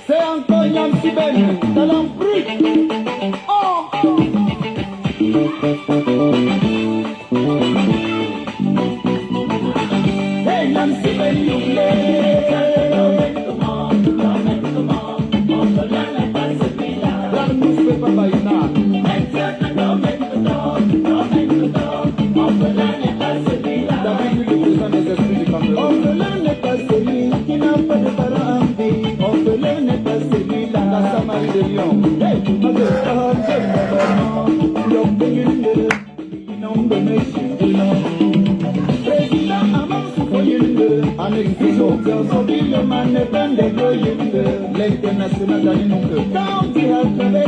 C'est encore Yam Siben, talent brut. Oh! Hey Yam Siben, you play. La musique pas baïna. David, le président des esprits du Cameroun. Orphelin n'est pas celui qui n'a pas de parents en vie. Orphelin n'est pas celui-là. La Samarie de Lyon. Hey, ma gueule, président Amansu Foyinde, Amérique le man n'est pas de l'international d'Alinouke. Quand tu as travaillé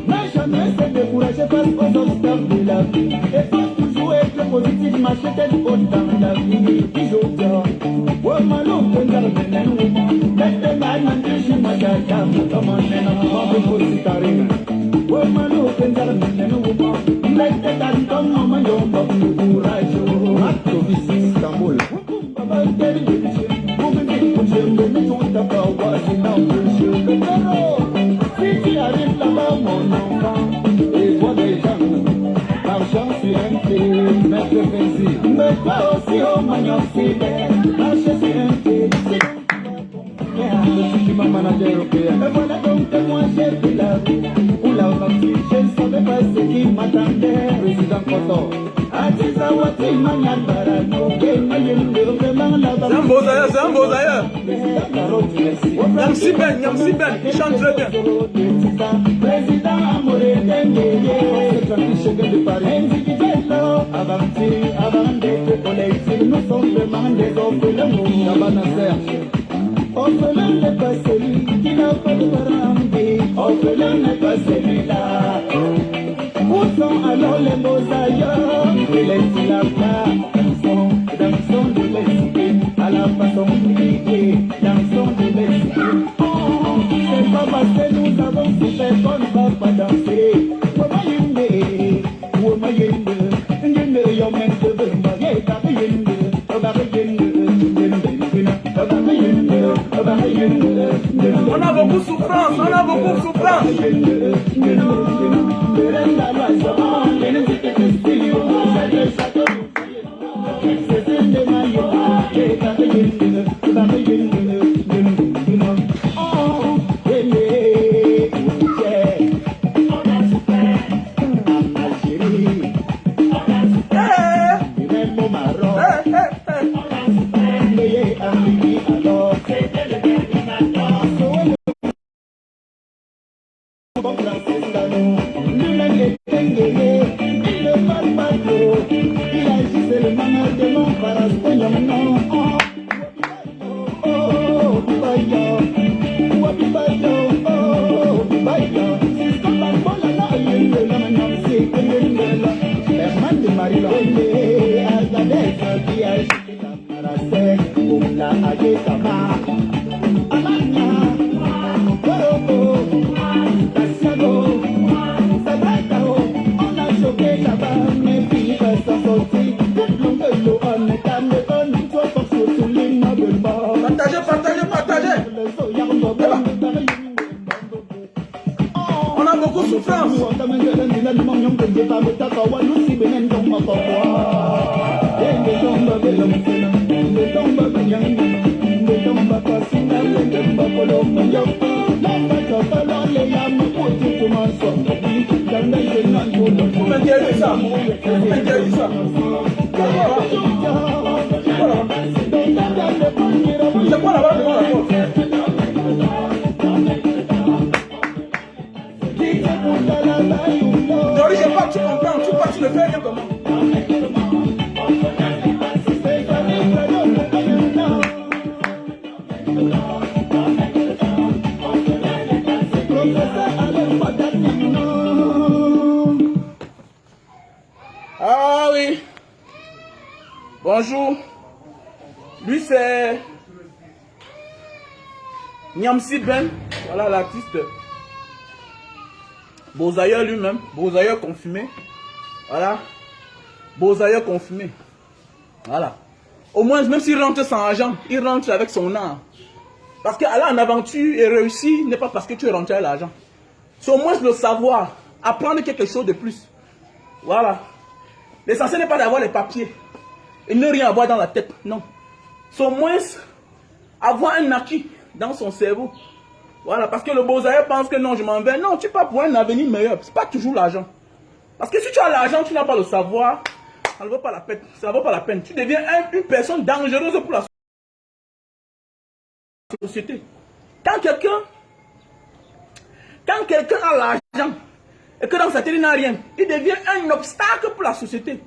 n'a jamais se décourager face aux obstacles de la vie. Et faut toujours être positif, marcher tête haute dans la vie. Isodia, oh malo, pendant le nenu, mette mal, mandishi, madaka, comment nena, pas de positarina. Oh malo, pendant le nenu, mette tal comme maman, yon, pas de courage. Acto vici, Istanbul. Baba, quel délice, vous me dites que j'aime le métro, t'as pas oublié, sinon, je le verrai. Si tu arrives là-bas, mon enfant, et vois des gens, l'argent sur un pied, mettre plaisir. Mais toi aussi, oh magnon, c'est bien, marcher sur un pied, je suis ma manager européen. Et voilà donc que moi j'ai pris la vie, où la partie, je ne savais pas ce qui m'attendait. Président Koto, Adizawati Manyabarano, c'est un beau d'ailleurs. Yam Siben, il chante très bien. Président Amoré de Paris, avant d'être collègues, nous sommes vraiment des orphelins. Chabana Serge. Orphelin n'est pas celui qui n'a pas de parents en vie. Orphelin n'est pas celui-là. Où sont alors les beaux ailleurs? Et les silabas, dansons de l'esprit, à la façon d'oublier, dansons de l'esprit. Oh, c'est pas parce que nous avons souffert qu'on ne va pas danser. On a beaucoup de souffrance, Partagez. On a beaucoup de souffrance. interdit ça. C'est quoi là-bas devant la porte? Jory, je pas, tu comprends, tu pas, tu ne fais rien comment? Ah oui. Bonjour. Lui c'est Nyamsi Ben. Voilà l'artiste. Bozaïeur lui-même. Bozaïeur confirmé. Voilà. Bozaïeur confirmé. Voilà. Au moins, même s'il rentre sans argent, il rentre avec son art. Parce qu'aller en aventure et réussir n'est pas parce que tu es rentré à l'argent. C'est au moins le savoir. Apprendre quelque chose de plus. Voilà. L'essentiel n'est pas d'avoir les papiers. Et ne rien avoir dans la tête. Non. C'est au moins avoir un acquis dans son cerveau. Voilà. Parce que le Bozaïeur pense que non, je m'en vais. Non, tu pars pour un avenir meilleur. Ce n'est pas toujours l'argent. Parce que si tu as l'argent, tu n'as pas le savoir. Ça ne vaut pas la peine. Ça ne vaut pas la peine. Tu deviens une personne dangereuse pour la société. Quand quelqu'un a l'argent et que dans sa tête il n'a rien, il devient un obstacle pour la société.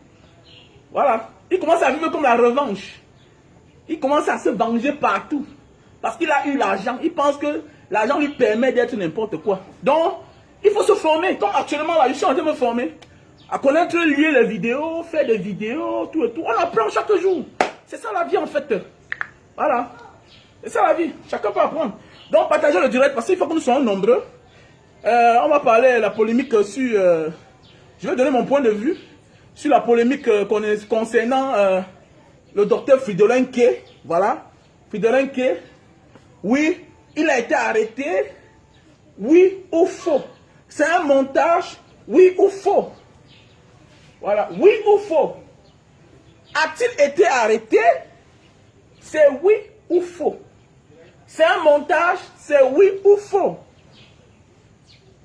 Voilà. Il commence à vivre comme la revanche. Il commence à se venger partout. Parce qu'il a eu l'argent. Il pense que l'argent lui permet d'être n'importe quoi. Donc, il faut se former. Comme actuellement, là, je suis en train de me former. À connaître, lire les vidéos, faire des vidéos, tout et tout. On apprend chaque jour. C'est ça la vie en fait. Voilà. C'est ça la vie. Chacun peut apprendre. Donc, partagez le direct parce qu'il faut que nous soyons nombreux. On va parler de la polémique sur... je vais donner mon point de vue sur la polémique concernant le docteur Fridolin K. Voilà. Fridolin K. Oui, il a été arrêté. Oui ou faux? C'est un montage. Oui ou faux? Voilà. Oui ou faux? A-t-il été arrêté? C'est oui ou faux? C'est un montage. C'est oui ou faux?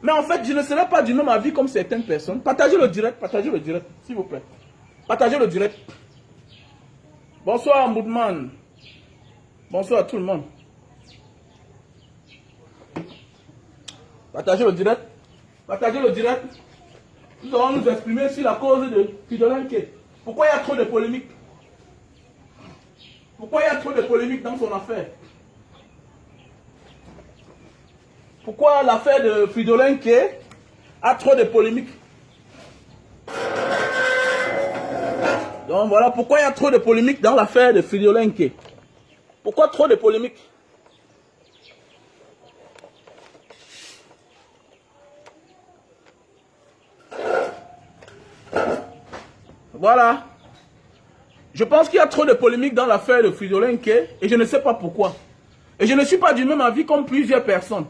Mais en fait, je ne serai pas du même avis comme certaines personnes. Partagez le direct, s'il vous plaît. Partagez le direct. Bonsoir, Moudman. Bonsoir à tout le monde. Partagez le direct. Partagez le direct. Nous allons nous exprimer sur la cause de Fridolin K. Pourquoi il y a trop de polémiques? Pourquoi il y a trop de polémiques dans son affaire? Pourquoi l'affaire de Fridolin K a trop de polémiques? Donc voilà pourquoi il y a trop de polémiques dans l'affaire de Fridolin K. Pourquoi trop de polémiques? Voilà. Je pense qu'il y a trop de polémiques dans l'affaire de Fridolin K et je ne sais pas pourquoi. Et je ne suis pas du même avis comme plusieurs personnes.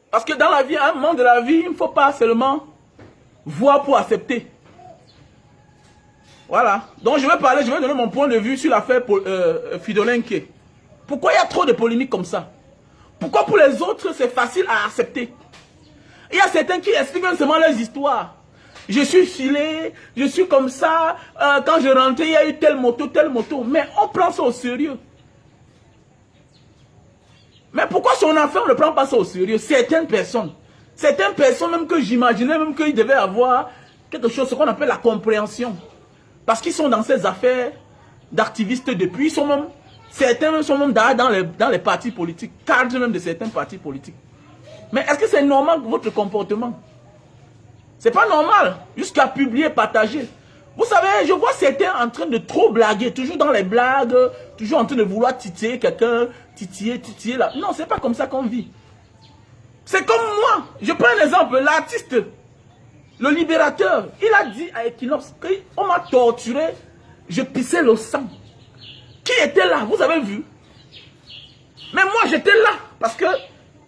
Parce que dans la vie, à un moment de la vie, il ne faut pas seulement voir pour accepter. Voilà. Donc je vais donner mon point de vue sur l'affaire Fridolin K. Pourquoi il y a trop de polémiques comme ça? Pourquoi pour les autres, c'est facile à accepter? Il y a certains qui expliquent seulement leurs histoires. Je suis filé, je suis comme ça. Quand je rentrais, il y a eu telle moto, telle moto. Mais on prend ça au sérieux. Mais pourquoi son affaire, on ne prend pas ça au sérieux? Certaines personnes même que j'imaginais même qu'ils devaient avoir quelque chose, ce qu'on appelle la compréhension. Parce qu'ils sont dans ces affaires d'activistes depuis, certains sont même dans les partis politiques, cadres même de certains partis politiques. Mais est-ce que c'est normal votre comportement? C'est pas normal, jusqu'à publier, partager. Vous savez, je vois certains en train de trop blaguer, toujours dans les blagues, toujours en train de vouloir titiller quelqu'un, titiller là. Non, c'est pas comme ça qu'on vit. C'est comme moi. Je prends un exemple, l'artiste, le libérateur, il a dit à Equinox qu'on m'a torturé, je pissais le sang. Qui était là? Vous avez vu? Mais moi, j'étais là, parce que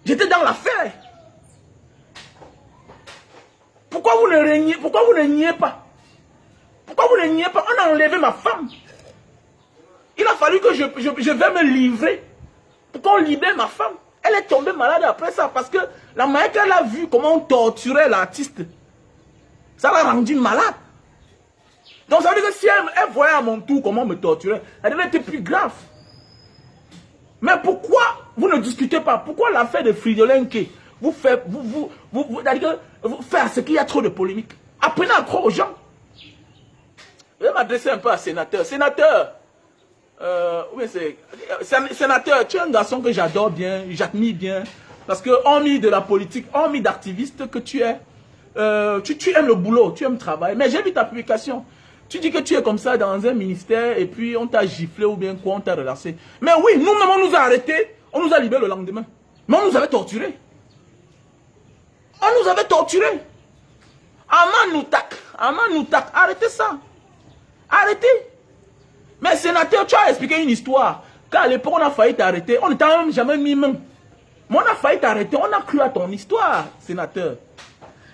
j'étais dans l'affaire. Pourquoi vous ne niez pas? Pourquoi vous ne niez pas? On a enlevé ma femme. Il a fallu que je vais me livrer pour qu'on libère ma femme. Elle est tombée malade après ça parce que la manière qu'elle a vu comment on torturait l'artiste, ça l'a rendue malade. Donc ça veut dire que si elle voyait à mon tour comment me torturer, elle devait être plus grave. Mais pourquoi vous ne discutez pas? Pourquoi l'affaire de Fridolenke vous faites à ce qu'il y a trop de polémiques? Apprenez à croire aux gens. Je vais m'adresser un peu à sénateur. Sénateur, sénateur, tu es un garçon que j'adore bien, j'admire bien. Parce que, hormis de la politique, hormis d'activiste que tu es, tu aimes le boulot, tu aimes le travail. Mais j'ai vu ta publication. Tu dis que tu es comme ça dans un ministère et puis on t'a giflé ou bien quoi, on t'a relancé. Mais oui, nous-mêmes, on nous a arrêtés, on nous a libérés le lendemain. Mais on nous avait torturés. On nous avait torturés. Amanoutak, arrêtez ça. Arrêtez. Mais sénateur, tu as expliqué une histoire. Quand à l'époque, on a failli t'arrêter, on n'était même jamais mis main. Mais on a failli t'arrêter, on a cru à ton histoire, sénateur.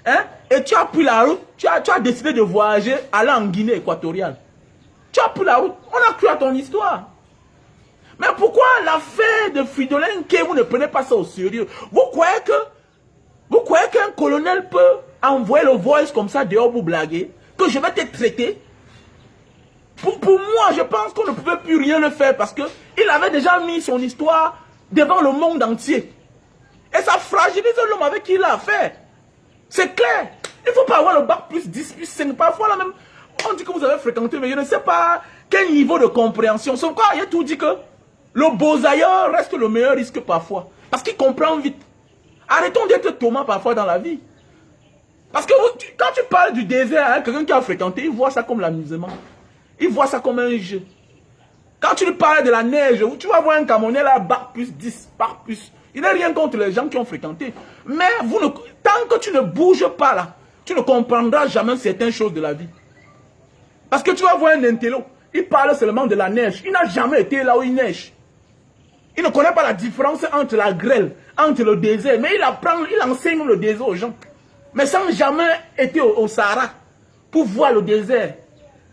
Hein? Et tu as pris la route, tu as décidé de voyager, aller en Guinée équatoriale. Tu as pris la route, on a cru à ton histoire. Mais pourquoi l'affaire de Fridolenke, vous ne prenez pas ça au sérieux? Vous croyez qu'un colonel peut envoyer le voice comme ça dehors pour blaguer? Que je vais te traiter? Pour moi, je pense qu'on ne pouvait plus rien le faire parce qu'il avait déjà mis son histoire devant le monde entier. Et ça fragilise l'homme avec qui il a affaire. C'est clair. Il ne faut pas avoir le bac plus 10, plus 5. Parfois, là même, on dit que vous avez fréquenté, mais je ne sais pas quel niveau de compréhension. Sauf quoi, il y a tout dit que le beau-ailleurs reste le meilleur risque parfois. Parce qu'il comprend vite. Arrêtons d'être Thomas parfois dans la vie. Parce que quand tu parles du désert, hein, quelqu'un qui a fréquenté, il voit ça comme l'amusement. Il voit ça comme un jeu. Quand tu lui parles de la neige, tu vas voir un Camerounais là, bac plus 10, bac plus. Il n'est rien contre les gens qui ont fréquenté. Mais tant que tu ne bouges pas là, tu ne comprendras jamais certaines choses de la vie. Parce que tu vas voir un intello, il parle seulement de la neige. Il n'a jamais été là où il neige. Il ne connaît pas la différence entre la grêle, entre le désert. Mais il enseigne le désert aux gens. Mais sans jamais être au Sahara pour voir le désert.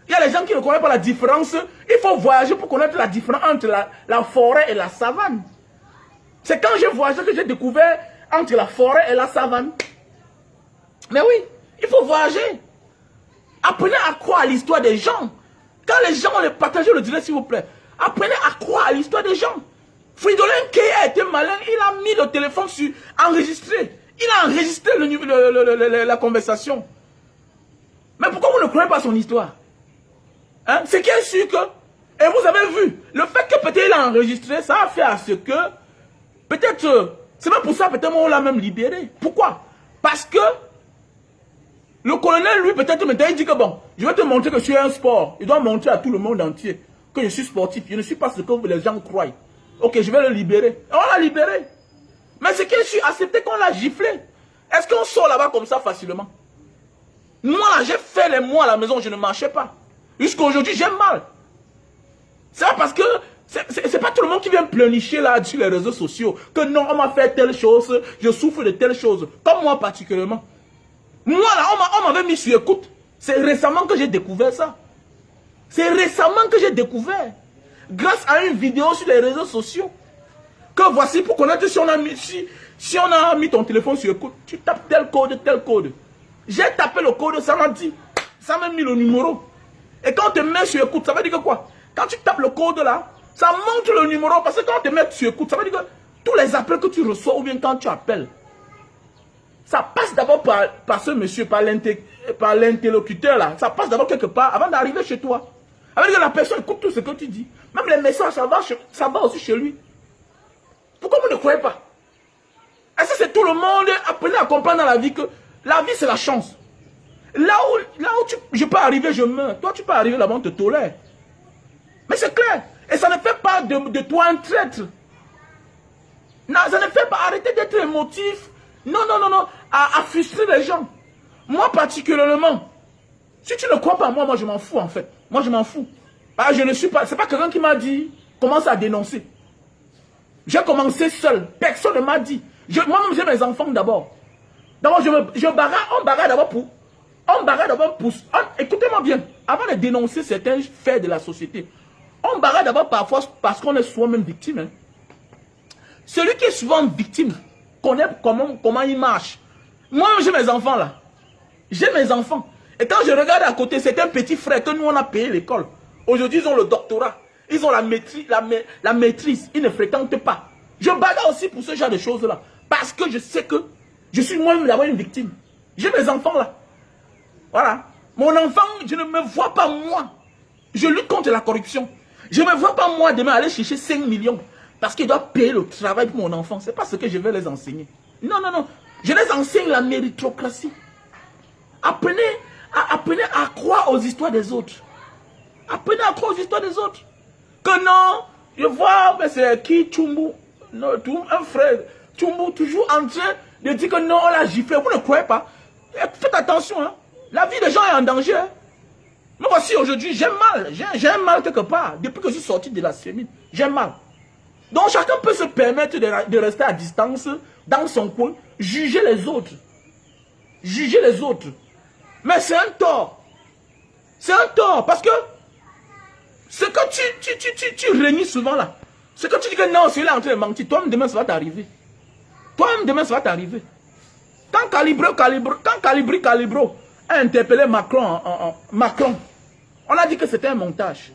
Il y a les gens qui ne connaissent pas la différence. Il faut voyager pour connaître la différence entre la forêt et la savane. C'est quand j'ai voyagé que j'ai découvert entre la forêt et la savane. Mais oui, il faut voyager. Apprenez à croire à l'histoire des gens. Quand les gens ont partagé le direct, s'il vous plaît. Apprenez à croire à l'histoire des gens. Fridolenke a été malin. Il a mis le téléphone sur enregistrer. Il a enregistré la conversation. Mais pourquoi vous ne croyez pas son histoire? Hein? C'est qui est sûr que... Et vous avez vu, le fait que peut-être il a enregistré, ça a fait à ce que... Peut-être... C'est même pour ça, peut-être on l'a même libéré. Pourquoi? Parce que... Le colonel, lui, peut-être maintenant, il dit que bon, je vais te montrer que je suis un sport. Il doit montrer à tout le monde entier que je suis sportif. Je ne suis pas ce que les gens croient. Ok, je vais le libérer. Et on l'a libéré. Mais c'est qu'il suis accepté qu'on l'a giflé. Est-ce qu'on sort là-bas comme ça facilement? Moi, là, j'ai fait les mois à la maison, je ne marchais pas. Jusqu'à aujourd'hui, j'ai mal. C'est parce que c'est pas tout le monde qui vient pleurnicher là sur les réseaux sociaux. Que non, on m'a fait telle chose, je souffre de telle chose. Comme moi particulièrement. Moi là, on m'avait mis sur écoute. C'est récemment que j'ai découvert ça. C'est récemment que j'ai découvert. Grâce à une vidéo sur les réseaux sociaux. Que voici pour connaître si on a mis ton téléphone sur écoute. Tu tapes tel code, tel code. J'ai tapé le code, ça m'a dit. Ça m'a mis le numéro. Et quand on te met sur écoute, ça veut dire que quoi? Quand tu tapes le code là, ça montre le numéro. Parce que quand on te met sur écoute, ça veut dire que tous les appels que tu reçois ou bien quand tu appelles, ça passe d'abord par ce monsieur, par l'interlocuteur là. Ça passe d'abord quelque part avant d'arriver chez toi. Ça veut dire que la personne écoute tout ce que tu dis. Même les messages, ça va aussi chez lui. Pourquoi vous ne croyez pas? Est-ce que c'est tout le monde? Apprenez à comprendre dans la vie que la vie c'est la chance. Là où je peux arriver, je meurs. Toi, tu peux arriver là-bas, on te tolère. Mais c'est clair. Et ça ne fait pas de toi un traître. Non, ça ne fait pas. Arrêtez d'être émotif. Non, à frustrer les gens. Moi, particulièrement, si tu ne crois pas à moi, je m'en fous, en fait. Moi, je m'en fous. Ah, je ne suis pas... C'est pas quelqu'un qui m'a dit, commence à dénoncer. J'ai commencé seul. Personne ne m'a dit. Moi-même, j'ai mes enfants d'abord. D'abord, on bagarre d'abord pour... Écoutez-moi bien. Avant de dénoncer certains faits de la société, on bagarre d'abord parfois parce qu'on est soi-même victime. Hein. Celui qui est souvent victime connaît comment il marche. Moi, j'ai mes enfants là. J'ai mes enfants. Et quand je regarde à côté, c'est un petit frère que nous, on a payé l'école. Aujourd'hui, ils ont le doctorat. Ils ont la maîtrise. Ils ne fréquentent pas. Je bagarre aussi pour ce genre de choses-là. Parce que je sais que je suis moi-même d'abord une victime. J'ai mes enfants là. Voilà. Mon enfant, je ne me vois pas moi. Je lutte contre la corruption. Je ne me vois pas moi demain aller chercher 5 millions. Parce qu'il doit payer le travail pour mon enfant. Ce n'est pas ce que je vais les enseigner. Non, non, non. Je les enseigne la méritocratie. Apprenez à croire aux histoires des autres. Apprenez à croire aux histoires des autres. Que non, je vois, mais c'est qui Tchumbu, un frère, Tchumbu, toujours en train de dire que non, on l'a giflé. Vous ne croyez pas? Faites attention, hein. La vie des gens est en danger. Hein. Mais voici aujourd'hui, j'ai mal. J'ai un mal quelque part. Depuis que je suis sorti de la sémine, j'ai mal. Donc chacun peut se permettre de rester à distance, dans son coin, juger les autres. Juger les autres. Mais c'est un tort. C'est un tort parce que ce que tu régnes souvent là, ce que tu dis que non, celui-là est en train de mentir, toi-même demain ça va t'arriver. Toi-même demain ça va t'arriver. Quand Calibro a interpellé Macron, on a dit que c'était un montage.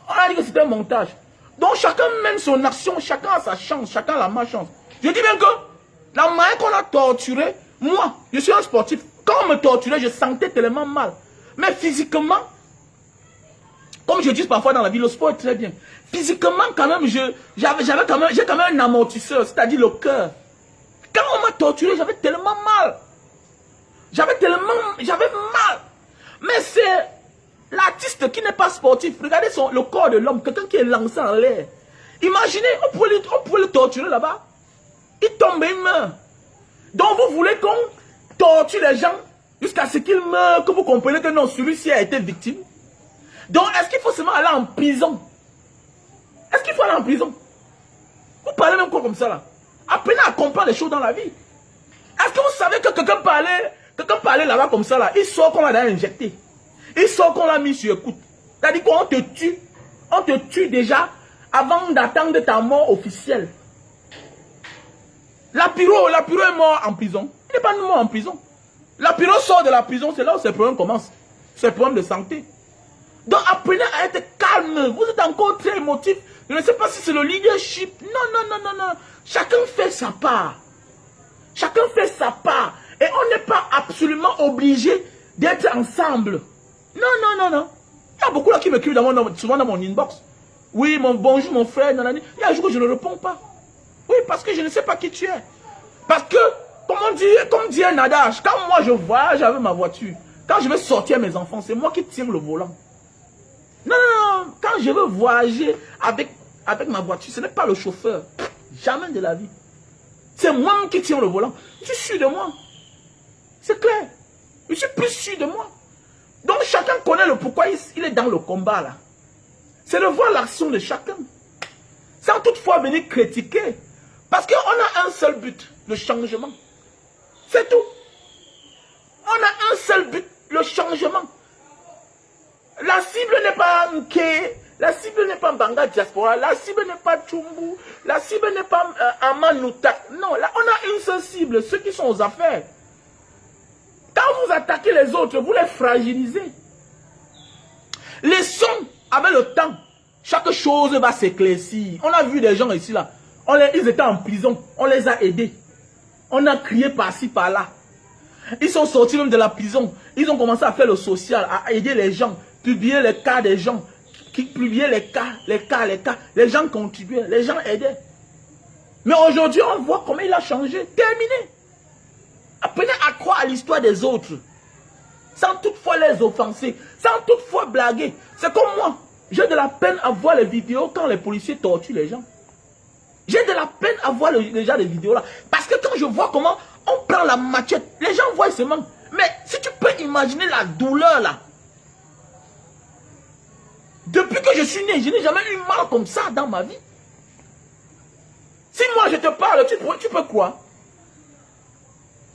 On a dit que c'était un montage. Donc chacun mène son action, chacun a sa chance, chacun a la malchance. Je dis bien que la manière qu'on a torturé, moi, je suis un sportif. Quand on me torturait, je sentais tellement mal. Mais physiquement, comme je dis parfois dans la vie, le sport est très bien. Physiquement, quand même, j'ai quand même un amortisseur, c'est-à-dire le cœur. Quand on m'a torturé, j'avais tellement mal. J'avais mal. Mais c'est l'artiste qui n'est pas sportif. Regardez le corps de l'homme, quelqu'un qui est lancé en l'air. Imaginez, on pouvait le torturer là-bas. Il tombe et il meurt. Donc vous voulez qu'on torture les gens jusqu'à ce qu'ils meurent, que vous comprenez que non, celui-ci a été victime. Donc est-ce qu'il faut seulement aller en prison? Est-ce qu'il faut aller en prison? Vous parlez même quoi comme ça là? Apprenez à comprendre les choses dans la vie. Est-ce que vous savez que quelqu'un parlait là-bas comme ça là, il sort qu'on l'a injecté. Il sort qu'on l'a mis sur écoute. C'est-à-dire qu'on te tue. On te tue déjà avant d'attendre ta mort officielle. Lapiro est mort en prison. Il n'est pas mort en prison. Lapiro sort de la prison, c'est là où ses problèmes commencent. Ses problèmes de santé. Donc apprenez à être calme. Vous êtes encore très émotif. Je ne sais pas si c'est le leadership. Non. Chacun fait sa part. Chacun fait sa part. Et on n'est pas absolument obligé d'être ensemble. Non. Il y a beaucoup là qui m'écrivent souvent dans mon inbox. Oui, bonjour mon frère. Nanani. Il y a un jour que je ne réponds pas. Oui, parce que je ne sais pas qui tu es. Parce que, comme dit un adage, quand moi je voyage avec ma voiture, quand je vais sortir mes enfants, c'est moi qui tire le volant. Non. Quand je veux voyager avec ma voiture, ce n'est pas le chauffeur. Jamais de la vie. C'est moi qui tire le volant. Je suis sûr de moi. C'est clair. Je suis plus sûr de moi. Donc chacun connaît le pourquoi il est dans le combat là. C'est de voir l'action de chacun. Sans toutefois venir critiquer. Parce qu'on a un seul but, le changement. C'est tout. On a un seul but, le changement. La cible n'est pas Nké, la cible n'est pas Banga Diaspora, la cible n'est pas Tchumbu, la cible n'est pas Amanouta. Non, là on a une seule cible, ceux qui sont aux affaires. Quand vous attaquez les autres, vous les fragilisez. Laissons, avec le temps, chaque chose va s'éclaircir. On a vu des gens ici là. Ils étaient en prison, on les a aidés. On a crié par-ci, par-là. Ils sont sortis même de la prison. Ils ont commencé à faire le social, à aider les gens, publier les cas des gens, publier les cas. Les gens contribuaient, les gens aidaient. Mais aujourd'hui, on voit comment il a changé. Terminé. Apprenez à croire à l'histoire des autres. Sans toutefois les offenser, sans toutefois blaguer. C'est comme moi. J'ai de la peine à voir les vidéos quand les policiers torturent les gens. J'ai de la peine à voir déjà les vidéos là. Parce que quand je vois comment on prend la machette, les gens voient seulement. Mais si tu peux imaginer la douleur là. Depuis que je suis né, je n'ai jamais eu mal comme ça dans ma vie. Si moi je te parle, tu peux croire.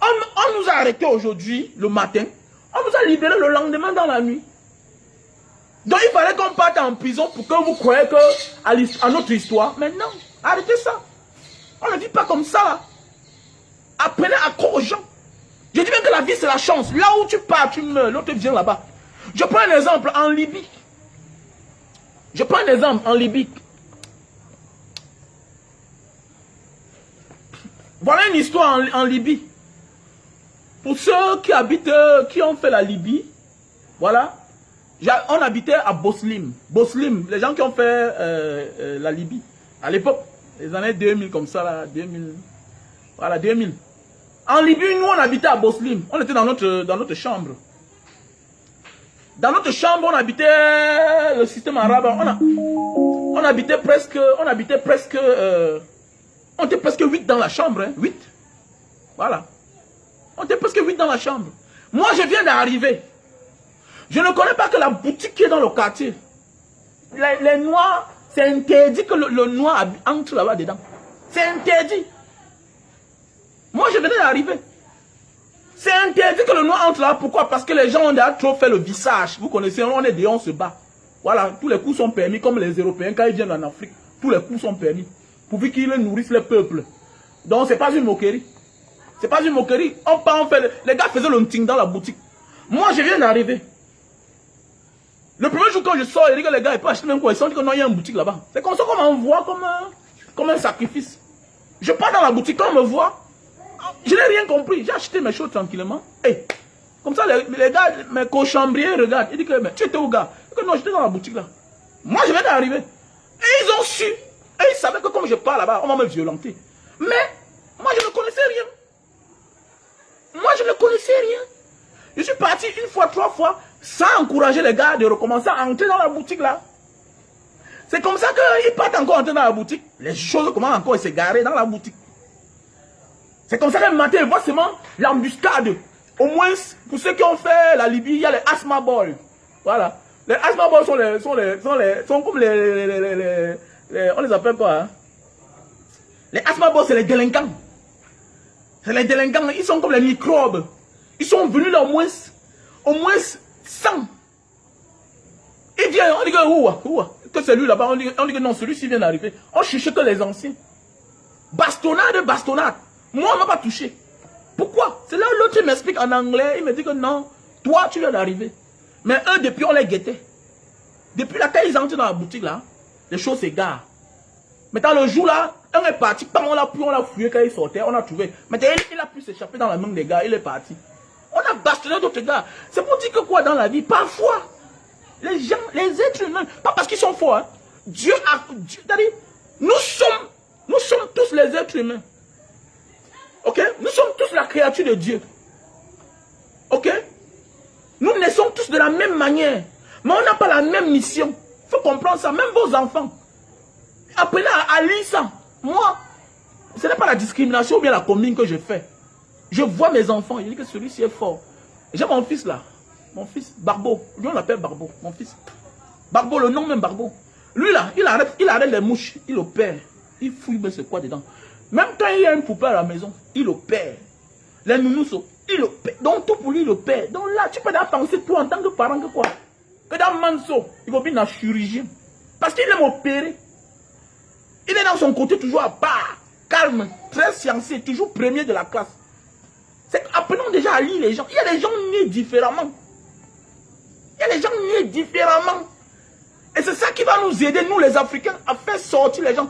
On nous a arrêtés aujourd'hui, le matin. On nous a libérés le lendemain dans la nuit. Donc il fallait qu'on parte en prison pour que vous croyez à notre histoire. Mais non, arrêtez ça. On ne vit pas comme ça. Apprenez à croire aux gens. Je dis bien que la vie, c'est la chance. Là où tu pars, tu meurs. L'autre vient là-bas. Je prends un exemple en Libye. Je prends un exemple en Libye. Voilà une histoire en Libye. Pour ceux qui habitent, qui ont fait la Libye, voilà. On habitait à Boslim. Boslim, les gens qui ont fait la Libye. À l'époque, les années 2000 comme ça, là, 2000. Voilà, 2000. En Libye, nous, on habitait à Boslim. On était dans notre chambre. Dans notre chambre, on habitait le système arabe. On habitait presque, on était presque 8 dans la chambre, hein, 8. Voilà. On était presque 8 dans la chambre. Moi, je viens d'arriver. Je ne connais pas que la boutique qui est dans le quartier. Les noirs, c'est interdit que le noir entre là-bas dedans. C'est interdit. Moi, je venais d'arriver. C'est interdit que le noir entre là. Pourquoi? Parce que les gens ont déjà trop fait le visage. Vous connaissez, on est dehors, on se bat. Voilà, tous les coups sont permis, comme les Européens, quand ils viennent en Afrique. Tous les coups sont permis. Pourvu qu'ils nourrissent le peuple. Donc, ce n'est pas une moquerie. C'est pas une moquerie. On fait, les gars faisaient le ting dans la boutique. Moi, je viens d'arriver. Le premier jour quand je sors, les gars, ils peuvent acheter même quoi. Ils sont dit que non, il y a une boutique là-bas. C'est comme ça qu'on m'envoie comme un sacrifice. Je pars dans la boutique, quand on me voit, je n'ai rien compris. J'ai acheté mes choses tranquillement. Et comme ça, les gars, mes cochambriers regardent. Ils disent que, mais tu étais où, gars? Que non, j'étais dans la boutique là. Moi, je viens d'arriver. Et ils ont su. Et ils savaient que comme je pars là-bas, on va me violenter. Mais, moi, je ne connaissais rien. Moi, je ne connaissais rien. Je suis parti une fois, 3 fois, sans encourager les gars de recommencer à entrer dans la boutique là. C'est comme ça qu'ils partent encore entrer dans la boutique. Les choses commencent encore à se garer dans la boutique. C'est comme ça qu'un matin, ils voient seulement l'embuscade. Au moins, pour ceux qui ont fait la Libye, il y a les asthma boys. Voilà. Les asthma boys sont comme on les appelle quoi, hein? Les asthma boys, c'est les délinquants. C'est les délinquants, ils sont comme les microbes. Ils sont venus là au moins 100. Ils viennent, on dit que c'est lui là-bas, on dit que non, celui-ci vient d'arriver. On cherchait que les anciens. Bastonnade. Moi, on ne m'a pas touché. Pourquoi? C'est là où l'autre m'explique en anglais, il me dit que non, toi, tu viens d'arriver. Mais eux, depuis, on les guettait. Depuis là, quand ils entrent dans la boutique là, les choses s'égarent. Maintenant, le jour là, on est parti, quand on l'a fouillé quand il sortait, on a trouvé. Maintenant, il a pu s'échapper dans la main des gars, il est parti. On a bastonné d'autres gars. C'est pour dire que quoi dans la vie, parfois, les gens, les êtres humains, pas parce qu'ils sont forts, hein, Dieu a... c'est-à-dire, nous sommes tous les êtres humains. Ok? Nous sommes tous la créature de Dieu. Ok? Nous naissons tous de la même manière. Mais on n'a pas la même mission. Il faut comprendre ça. Même vos enfants. Apprenez à lire ça. Moi, ce n'est pas la discrimination ou bien la combine que je fais. Je vois mes enfants. Je dis que celui-ci est fort. J'ai mon fils là. Mon fils, Barbeau. Lui, on l'appelle Barbeau. Mon fils. Barbeau, le nom même Barbeau. Lui là, il arrête les mouches. Il opère. Il fouille, mais c'est quoi dedans? Même quand il y a une poupée à la maison, il opère. Les nounous, il opère. Donc tout pour lui, il opère. Donc là, tu peux penser toi en tant que parent que quoi? Que dans Manso, il va bien un chirurgien. Parce qu'il aime opérer. Il est dans son côté toujours à part. Calme, très sciencé, toujours premier de la classe. Apprenons déjà à lire les gens. Il y a des gens nés différemment. Il y a des gens nés différemment. Et c'est ça qui va nous aider, nous les Africains, à faire sortir les gens.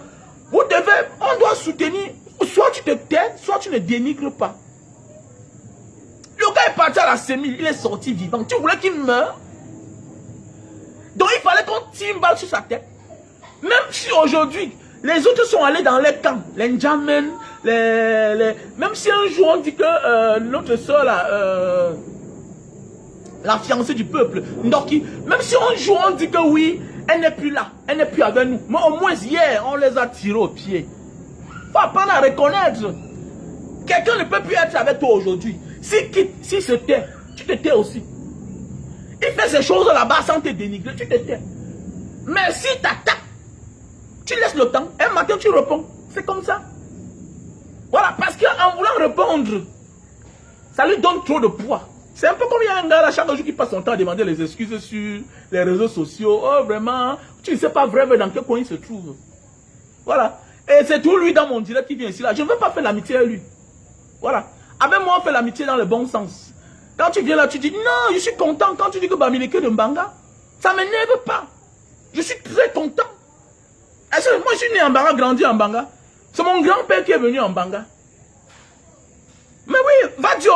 Vous devez, on doit soutenir, soit tu te tais, soit tu ne dénigres pas. Le gars est parti à la sémile, il est sorti vivant. Tu voulais qu'il meure? Donc il fallait qu'on tire une balle sur sa tête. Même si aujourd'hui, les autres sont allés dans les camps, les Ndjamen, même si un jour on dit que notre soeur, la fiancée du peuple, Ndoki, même si un jour on dit que oui, elle n'est plus là, elle n'est plus avec nous. Mais au moins hier, on les a tirés au pied. Il faut apprendre à reconnaître. Quelqu'un ne peut plus être avec toi aujourd'hui. S'il se tait, tu te tais aussi. Il fait ces choses là-bas sans te dénigrer, tu te tais. Mais s'il t'attaque, tu laisses le temps, un matin tu réponds. C'est comme ça. Voilà, parce qu'en voulant répondre, ça lui donne trop de poids. C'est un peu comme il y a un gars là, chaque jour qui passe son temps à demander les excuses sur les réseaux sociaux. Oh vraiment, tu ne sais pas vraiment dans quel coin il se trouve. Voilà. Et c'est tout lui dans mon direct qui vient ici là. Je ne veux pas faire l'amitié à lui. Voilà. Avec moi, on fait l'amitié dans le bon sens. Quand tu viens là, tu dis, non, je suis content. Quand tu dis que Bamileke de Mbanga, ça ne m'énerve pas. Je suis très content. Moi, je suis né en Mbanga, grandi en Mbanga. C'est mon grand-père qui est venu en Mbanga. Mais oui, va dire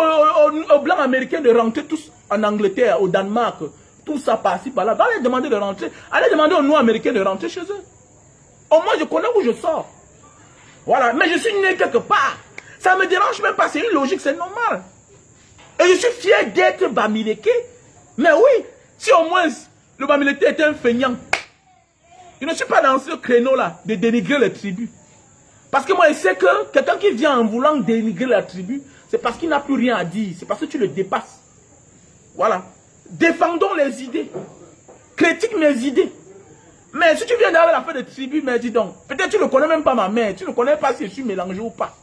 aux Blancs américains de rentrer tous en Angleterre, au Danemark, tout ça par-ci, par-là. Va leur demander de rentrer. Allez demander aux Noirs américains de rentrer chez eux. Au moins, je connais où je sors. Voilà, mais je suis né quelque part. Ça ne me dérange même pas, c'est une logique, c'est normal. Et je suis fier d'être Bamileke. Mais oui, si au moins le Bamileke était un feignant, je ne suis pas dans ce créneau-là de dénigrer les tribus. Parce que moi, je sais que quelqu'un qui vient en voulant dénigrer la tribu, c'est parce qu'il n'a plus rien à dire. C'est parce que tu le dépasses. Voilà. Défendons les idées. Critique mes idées. Mais si tu viens d'avoir l'affaire de tribu, mais dis donc, peut-être tu ne connais même pas ma mère. Tu ne connais pas si je suis mélangé ou pas.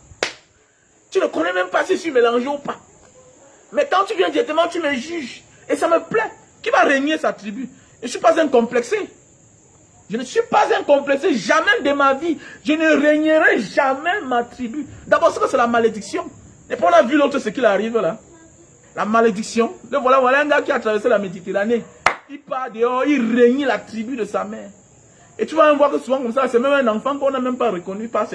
Tu ne connais même pas si je suis mélangé ou pas. Mais quand tu viens directement, tu me juges. Et ça me plaît. Qui va régner sa tribu? Je ne suis pas un complexé. Je ne suis pas un complexé. Jamais de ma vie. Je ne régnerai jamais ma tribu. D'abord, c'est la malédiction. Et puis on a vu l'autre, ce qu'il arrive là. La malédiction. Le voilà un gars qui a traversé la Méditerranée. Il part dehors, il règne la tribu de sa mère. Et tu vas voir que souvent comme ça, c'est même un enfant qu'on n'a même pas reconnu par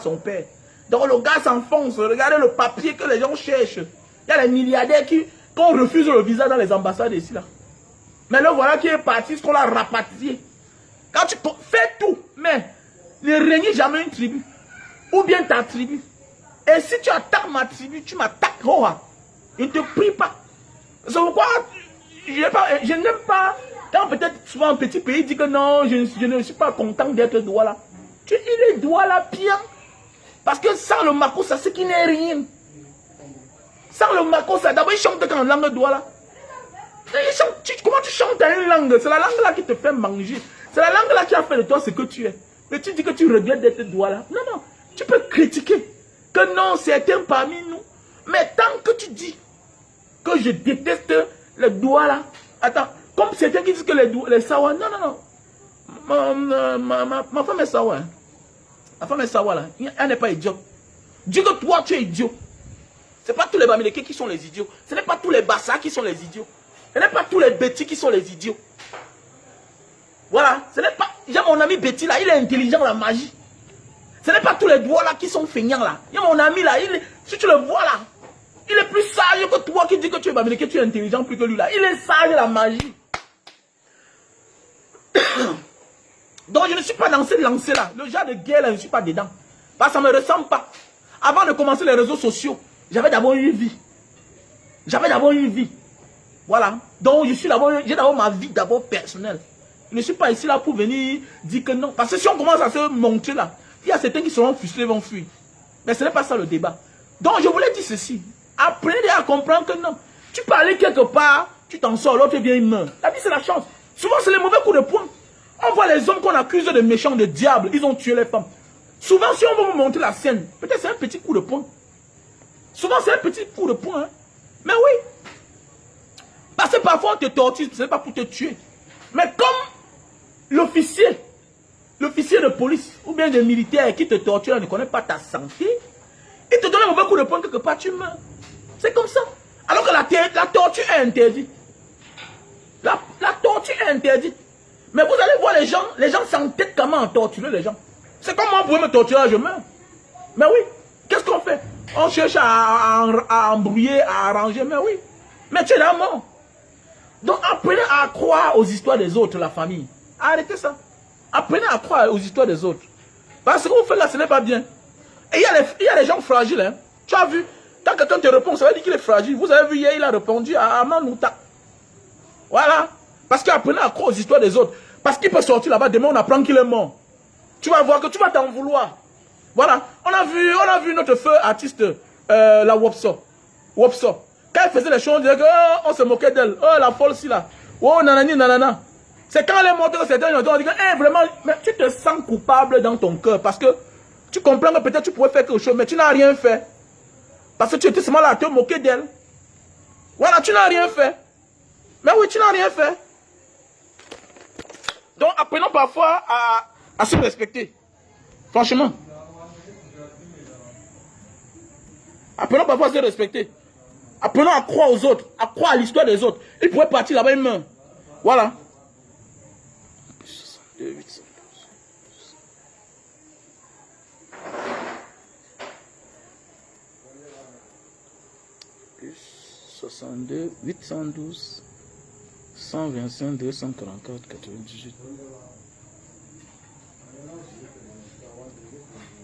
son père. Donc le gars s'enfonce. Regardez le papier que les gens cherchent. Il y a les milliardaires qu'on refuse le visa dans les ambassades ici là. Mais le voilà qui est parti, ce qu'on l'a rapatrié. Quand tu fais tout, mais ne règne jamais une tribu. Ou bien ta tribu. Et si tu attaques ma tribu, tu m'attaques. Oh, je ne te prie pas. C'est pourquoi je n'aime pas. Quand peut-être souvent un petit pays dit que non, je ne suis pas content d'être Douala. Il est Douala bien. Parce que sans le Makossa, c'est qui n'est rien. Sans le Makossa, d'abord il chante en langue Douala. Comment tu chantes à une langue? C'est la langue là qui te fait manger. C'est la langue là qui a fait de toi ce que tu es. Mais tu dis que tu regrettes d'être Douala. Non, non. Tu peux critiquer. Que non, certains parmi nous. Mais tant que tu dis que je déteste les Douala. Attends. Comme certains qui disent que les Sawa. Non, non, non. Ma femme est Sawa. Hein. Ma femme est Sawa là. Elle n'est pas idiote. Dis que toi tu es idiot. Ce n'est pas tous les Bamileke qui sont les idiots. Ce n'est pas tous les Bassa qui sont les idiots. Ce n'est pas tous les Betty qui sont les idiots. Voilà. Ce n'est pas. J'ai mon ami Betty là, il est intelligent la magie. Ce n'est pas tous les doigts là qui sont feignants là. Il y a mon ami là, si tu le vois là, il est plus sage que toi qui dis que tu es Bamileke, que tu es intelligent plus que lui là. Il est sage la magie. Donc je ne suis pas dans cette lancée là. Le genre de guerre là, je ne suis pas dedans. Parce que ça ne me ressemble pas. Avant de commencer les réseaux sociaux, j'avais d'abord une vie. J'avais d'abord une vie. Voilà. Donc j'ai d'abord ma vie d'abord personnelle. Je ne suis pas ici là pour venir dire que non. Parce que si on commence à se montrer là, il y a certains qui seront frustrés, vont fuir. Mais ce n'est pas ça le débat. Donc je voulais dire ceci. Apprenez à comprendre que non. Tu peux aller quelque part, tu t'en sors, l'autre vient, il meurt. La vie c'est la chance. Souvent c'est les mauvais coups de poing. On voit les hommes qu'on accuse de méchants, de diables, ils ont tué les femmes. Souvent si on veut vous montrer la scène, peut-être c'est un petit coup de poing. Souvent c'est un petit coup de poing. Hein. Mais oui. Parce que parfois on te torture, ce n'est pas pour te tuer. Mais comme l'officier de police ou bien des militaires qui te torturent ne connaît pas ta santé, il te donne un mauvais coup de poing quelque part, tu meurs. C'est comme ça. Alors que la torture est interdite. La torture est interdite. Mais vous allez voir les gens s'entêtent comment en torturer les gens. C'est comme moi, vous pouvez me torturer, je meurs. Mais oui, qu'est-ce qu'on fait? On cherche à embrouiller, à arranger, mais oui. Mais tu es là mort. Donc apprenez à croire aux histoires des autres, la famille. Arrêtez ça. Apprenez à croire aux histoires des autres. Parce que ce que vous faites là, ce n'est pas bien. Et il y a les gens fragiles. Hein. Tu as vu, quand quelqu'un te répond, ça veut dire qu'il est fragile. Vous avez vu hier, il a répondu à Manouta. Voilà. Parce qu'apprenez à croire aux histoires des autres. Parce qu'il peut sortir là-bas, demain on apprend qu'il est mort. Tu vas voir que tu vas t'en vouloir. Voilà. On a vu notre feu artiste, la Wopso. Quand elle faisait les choses, on disait que on se moquait d'elle. Oh, la folle si là. Oh, nanani, nanana. C'est quand elle est morte que certains gens ont dit que vraiment, mais tu te sens coupable dans ton cœur. Parce que tu comprends que peut-être tu pourrais faire quelque chose, mais tu n'as rien fait. Parce que tu étais seulement là à te moquer d'elle. Voilà, tu n'as rien fait. Mais oui, tu n'as rien fait. Donc, apprenons parfois à se respecter. Franchement. Apprenons parfois à se respecter. Apprenons à croire aux autres, à croire à l'histoire des autres. Il pourrait partir là-bas, il meurt. Voilà. Plus 62, 812, 125, 244, 98.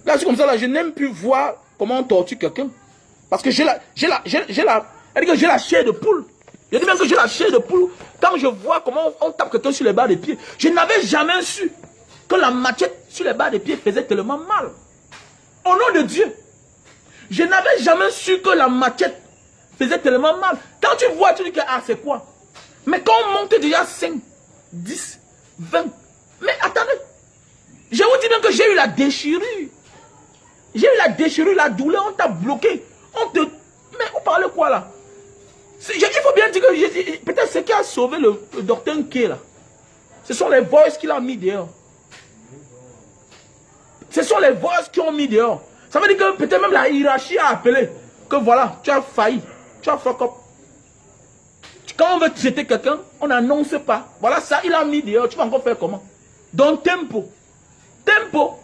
Là, c'est comme ça, là, je n'aime plus voir comment on torture quelqu'un. Parce que j'ai la chair de poule. Je dis même que j'ai la chair de poule. Quand je vois comment on tape quelqu'un sur les bas des pieds, je n'avais jamais su que la machette sur les bas des pieds faisait tellement mal. Au nom de Dieu, je n'avais jamais su que la machette faisait tellement mal. Quand tu vois, tu dis que ah, c'est quoi? Mais quand on monte déjà 5, 10, 20, mais attendez, je vous dis bien que j'ai eu la déchirure. J'ai eu la déchirure, la douleur, on t'a bloqué. Mais on parlait quoi là? Il faut bien dire que peut-être ce qui a sauvé le docteur Nké là, ce sont les voices qu'il a mis dehors. Ce sont les voices qui ont mis dehors. Ça veut dire que peut-être même la hiérarchie a appelé que voilà, tu as failli, tu as fuck up. Quand on veut traiter quelqu'un, on n'annonce pas. Voilà ça, il a mis dehors. Tu vas encore faire comment? Donc tempo. Tempo.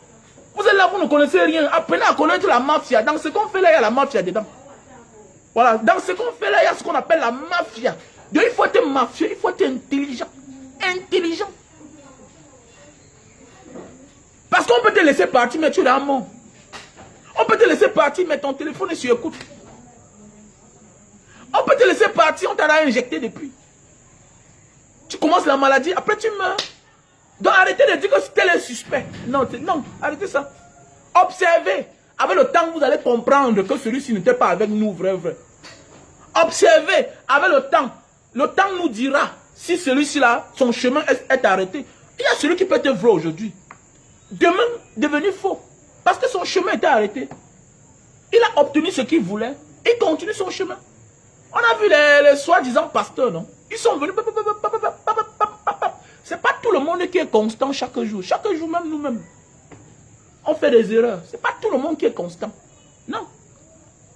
Vous êtes là, vous ne connaissez rien. Apprenez à connaître la mafia. Dans ce qu'on fait là, il y a la mafia dedans. Voilà. Dans ce qu'on fait là, il y a ce qu'on appelle la mafia. Donc il faut être mafieux, il faut être intelligent. Intelligent. Parce qu'on peut te laisser partir, mais tu es là mort. On peut te laisser partir, mais ton téléphone est sur écoute. On peut te laisser partir, on t'a injecté depuis. Tu commences la maladie, après tu meurs. Donc arrêtez de dire que c'était le suspect. Non, non, arrêtez ça. Observez. Avec le temps, vous allez comprendre que celui-ci n'était pas avec nous, vrai. Observez. Avec le temps nous dira si celui-ci là, son chemin est arrêté. Il y a celui qui peut être vrai aujourd'hui. Demain, devenu faux. Parce que son chemin était arrêté. Il a obtenu ce qu'il voulait. Il continue son chemin. On a vu les soi-disant pasteurs, non? Ils sont venus. C'est pas tout le monde qui est constant chaque jour. Chaque jour, même nous-mêmes, on fait des erreurs. C'est pas tout le monde qui est constant. Non.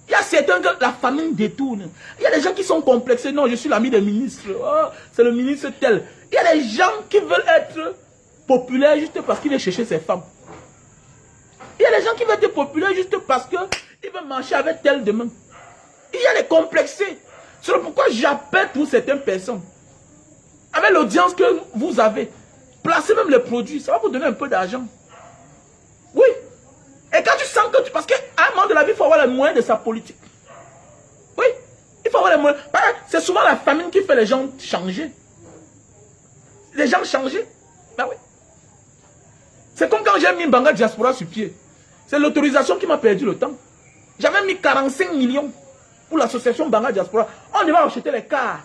Il y a certains que la famille détourne. Il y a des gens qui sont complexés. Non, je suis l'ami des ministres. Oh, c'est le ministre tel. Il y a des gens qui veulent être populaires juste parce qu'il veut chercher ses femmes. Il y a des gens qui veulent être populaires juste parce qu'ils veulent marcher avec tel demain. Il y a des complexés. C'est pourquoi j'appelle toutes certaines personnes. Avec l'audience que vous avez, placez même les produits. Ça va vous donner un peu d'argent. Oui. Et quand tu sens que parce qu'à un moment de la vie, il faut avoir les moyens de sa politique. Oui. Il faut avoir les moyens. C'est souvent la famine qui fait les gens changer. Les gens changer. Ben oui. C'est comme quand j'ai mis Banga Diaspora sur pied. C'est l'autorisation qui m'a perdu le temps. J'avais mis 45 millions pour l'association Banga Diaspora. On devait acheter les cars.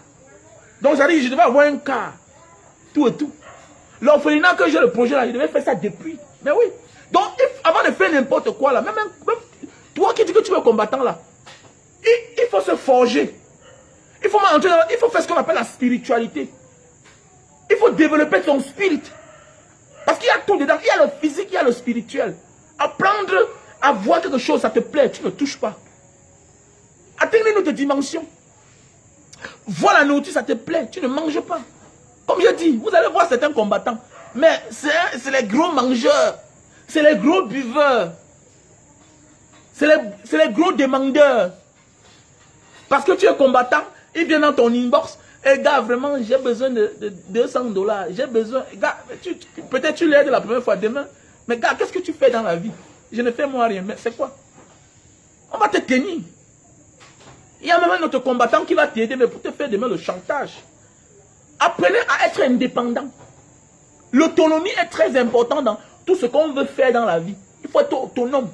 Donc ça dit, je devais avoir un car. Tout et tout. L'orphelinat que j'ai le projet là, je devais faire ça depuis. Mais oui. Donc avant de faire n'importe quoi là, même toi qui dis que tu es combattant là, il faut se forger. Il faut faire ce qu'on appelle la spiritualité. Il faut développer ton spirit. Parce qu'il y a tout dedans. Il y a le physique, il y a le spirituel. Apprendre à voir quelque chose, ça te plaît, tu ne touches pas. Atteindre une autre dimension. Voir la nourriture, ça te plaît, tu ne manges pas. Comme je dis, vous allez voir certains combattants. Mais c'est les gros mangeurs. C'est les gros buveurs. C'est les gros demandeurs. Parce que tu es combattant, ils viennent dans ton inbox. Et gars, vraiment, j'ai besoin de $200. J'ai besoin. Gars, peut-être tu l'aides la première fois demain. Mais gars, qu'est-ce que tu fais dans la vie? Je ne fais moi rien. Mais c'est quoi? On va te tenir. Il y a même un autre combattant qui va t'aider, mais pour te faire demain le chantage. Apprenez à être indépendant. L'autonomie est très importante dans tout ce qu'on veut faire dans la vie. Il faut être autonome.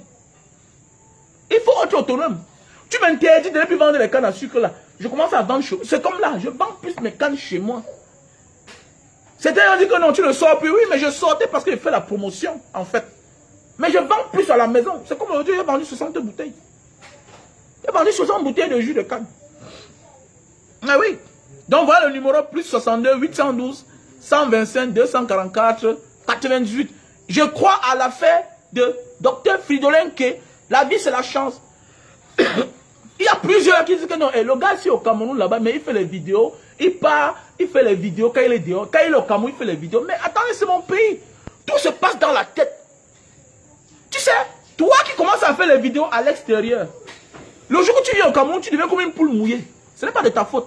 Il faut être autonome. Tu m'interdis de ne plus vendre les cannes à sucre là. Je commence à vendre chez moi. C'est comme là, je vends plus mes cannes chez moi. Certains ont dit que non, tu ne sors plus. Oui, mais je sortais parce que je fais la promotion, en fait. Mais je vends plus à la maison. C'est comme aujourd'hui, j'ai vendu 60 bouteilles. J'ai vendu 60 bouteilles de jus de canne. Ah oui. Donc voilà le numéro plus 62 812 125 244 98. Je crois à l'affaire de Dr Fridolin que la vie c'est la chance. Il y a plusieurs qui disent que non, le gars c'est au Cameroun là-bas, mais il fait les vidéos, il part, il fait les vidéos quand il est dehors. Quand il est au Cameroun, il fait les vidéos. Mais attendez, c'est mon pays. Tout se passe dans la tête. Tu sais, toi qui commences à faire les vidéos à l'extérieur, le jour où tu viens au Cameroun, tu deviens comme une poule mouillée. Ce n'est pas de ta faute.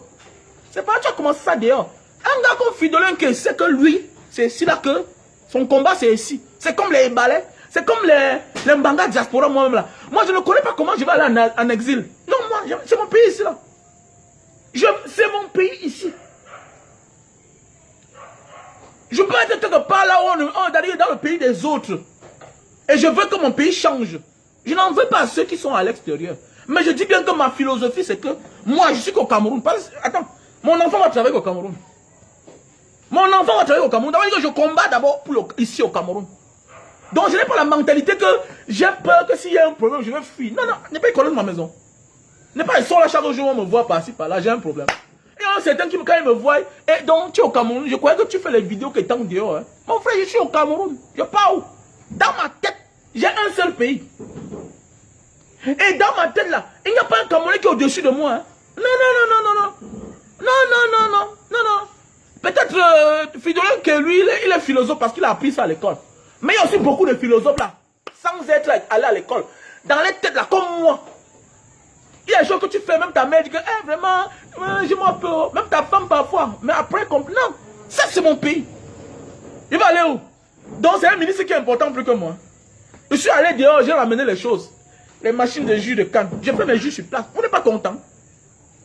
C'est pas tu as commencé ça dehors. Un gars comme Fridolin qui sait que lui, c'est ici là que son combat c'est ici. C'est comme les balais, c'est comme les Mbanga diaspora moi-même là. Moi je ne connais pas comment je vais aller en exil. Non, moi, c'est mon pays ici là. C'est mon pays ici. Je peux être quelque part là où on est dans le pays des autres. Et je veux que mon pays change. Je n'en veux pas à ceux qui sont à l'extérieur. Mais je dis bien que ma philosophie, c'est que moi, je suis qu'au Cameroun. Attends, mon enfant va travailler au Cameroun. Mon enfant va travailler au Cameroun. D'abord, je combats d'abord ici au Cameroun. Donc, je n'ai pas la mentalité que j'ai peur que s'il y a un problème, je vais fuir. Non, non, n'est pas école de ma maison. N'est pas ils sont là chaque jour, on me voit par-ci, par-là, j'ai un problème. Et il y en a certains qui, quand ils me voient, et donc tu es au Cameroun, je croyais que tu fais les vidéos que tu es dehors. Hein. Mon frère, je suis au Cameroun. Je pars où? Dans ma tête, j'ai un seul pays. Et dans ma tête là, il n'y a pas un Camerounais qui est au-dessus de moi. Hein. Non, non, non, non, non, non. Non, non, non, non, non, non. Peut-être Fridolin que lui, il est philosophe parce qu'il a appris ça à l'école. Mais il y a aussi beaucoup de philosophes là, sans être allé à l'école. Dans les têtes là, comme moi. Il y a des choses que tu fais, même ta mère dit que hey, vraiment, j'ai moi peur. Même ta femme parfois. Mais après, non, ça c'est mon pays. Il va aller où? Donc c'est un ministre qui est important plus que moi. Je suis allé dehors, j'ai ramené les choses. Les machines de jus de canne. J'ai fait mes jus sur place. On n'est pas content.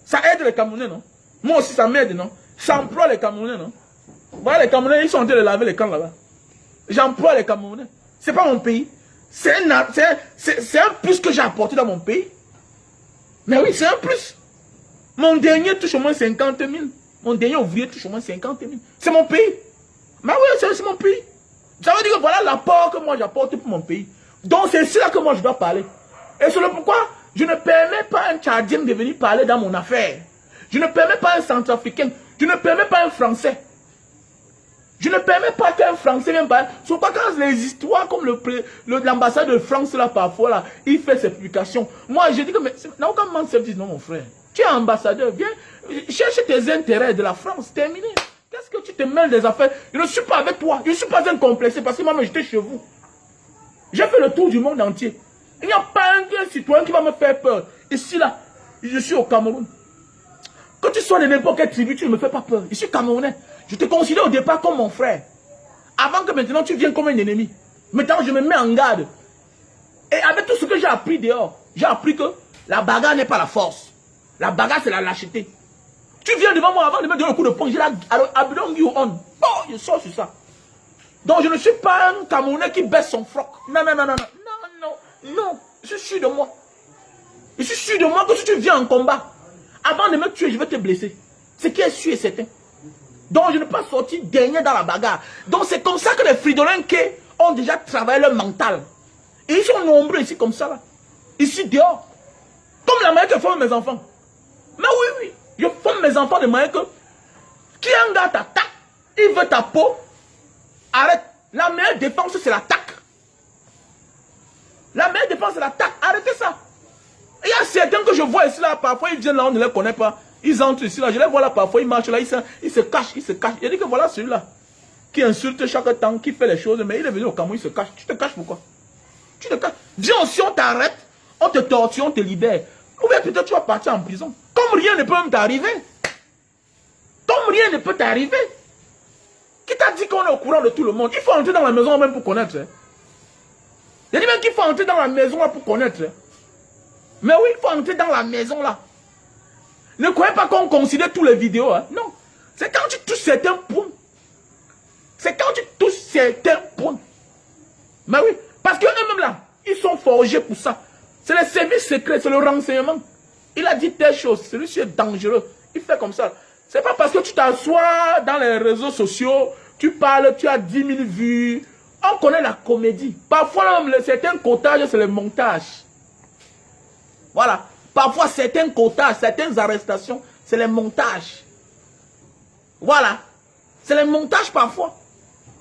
Ça aide les Camerounais, non? Moi aussi, ça m'aide, non? Ça emploie les Camerounais, non? Voilà, les Camerounais, ils sont en train de laver les cannes là-bas. J'emploie les Camerounais. C'est pas mon pays. C'est un plus que j'ai apporté dans mon pays. Mais oui, c'est un plus. Mon dernier touche au moins 50 000. Mon dernier ouvrier touche au moins 50 000. C'est mon pays. Mais oui, c'est mon pays. Ça veut dire que voilà l'apport que moi j'apporte pour mon pays. Donc c'est cela que moi je dois parler. Et c'est le pourquoi je ne permets pas à un Tchadien de venir parler dans mon affaire. Je ne permets pas à un Centrafricain. Je ne permets pas à un Français. Je ne permets pas qu'un Français vienne parler. Sauf pas quand les histoires comme l'ambassade de France là parfois là, il fait ses publications. Moi je dis que mais n'a aucun moment service non mon frère. Tu es ambassadeur, viens chercher tes intérêts de la France, terminé. Qu'est-ce que tu te mêles des affaires? Je ne suis pas avec toi. Je ne suis pas un complexé parce que moi j'étais chez vous. J'ai fait le tour du monde entier. Il n'y a pas un citoyen qui va me faire peur. Ici, là, je suis au Cameroun. Que tu sois de n'importe quelle tribu, tu ne me fais pas peur. Je suis Camerounais. Je te considère au départ comme mon frère. Avant que maintenant tu viennes comme un ennemi. Maintenant, je me mets en garde. Et avec tout ce que j'ai appris dehors, j'ai appris que la bagarre n'est pas la force. La bagarre, c'est la lâcheté. Tu viens devant moi avant de me donner un coup de poing. J'ai la abdon you on. Oh, je sors sur ça. Donc, je ne suis pas un Camerounais qui baisse son froc. Non, non, non, non, non. Non, je suis sûr de moi. Je suis sûr de moi que si tu viens en combat, avant de me tuer, je vais te blesser. Ce qui est sûr et certain. Donc je ne peux pas sortir dernier dans la bagarre. Donc c'est comme ça que les Fridolins ont déjà travaillé leur mental. Et ils sont nombreux ici comme ça là. Ici dehors. Comme la manière que font mes enfants. Mais oui, oui. Je forme mes enfants de manière que qui un gars t'attaque, il veut ta peau, arrête. La meilleure défense c'est l'attaque. La meilleure défense c'est l'attaque. Arrêtez ça. Il y a certains que je vois ici là, parfois ils viennent là, on ne les connaît pas. Ils entrent ici là, je les vois là, parfois ils marchent là, ils se cachent, ils se cachent. Il dit que voilà celui-là, qui insulte chaque temps, qui fait les choses, mais il est venu au Cameroun, il se cache. Tu te caches pourquoi? Tu te caches. Viens aussi, on t'arrête, on te torture, on te libère. Ou bien peut-être tu vas partir en prison. Comme rien ne peut même t'arriver. Comme rien ne peut t'arriver. Qui t'a dit qu'on est au courant de tout le monde? Il faut entrer dans la maison même pour connaître. Il dit même qu'il faut entrer dans la maison là pour connaître. Mais oui, il faut entrer dans la maison là. Ne croyez pas qu'on considère tous les vidéos. Hein. Non. C'est quand tu touches certains points. C'est quand tu touches certains points. Mais oui. Parce qu'eux-mêmes là, ils sont forgés pour ça. C'est le service secret, c'est le renseignement. Il a dit telle chose. Celui-ci est dangereux. Il fait comme ça. C'est pas parce que tu t'assois dans les réseaux sociaux, tu parles, tu as 10 000 vues. On connaît la comédie. Parfois, même, certains cotages, c'est le montage. Voilà. Parfois, certains quotas, certaines arrestations, c'est les montages. Voilà. C'est les montages parfois.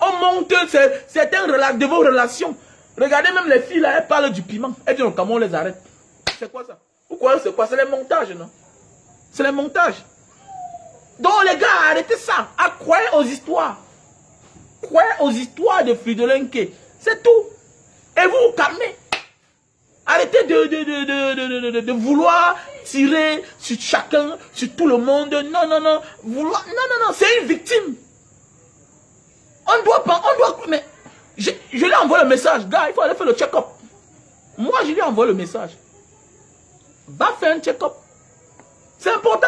On monte de vos relations. Regardez même les filles là, elles parlent du piment. Elles disent, comment on les arrête? C'est quoi ça? Vous croyez c'est quoi? C'est les montages, non? C'est les montages. Donc les gars, arrêtez ça. Croyez aux histoires. Croyez aux histoires de Fridolin K. C'est tout. Et vous vous calmez. Arrêtez de vouloir tirer sur chacun, sur tout le monde. Non, non, non. Vouloir, non, non, non. C'est une victime. On doit pas, mais je lui envoie le message. Gars, il faut aller faire le check-up. Moi, je lui envoie le message. Va faire un check-up. C'est important.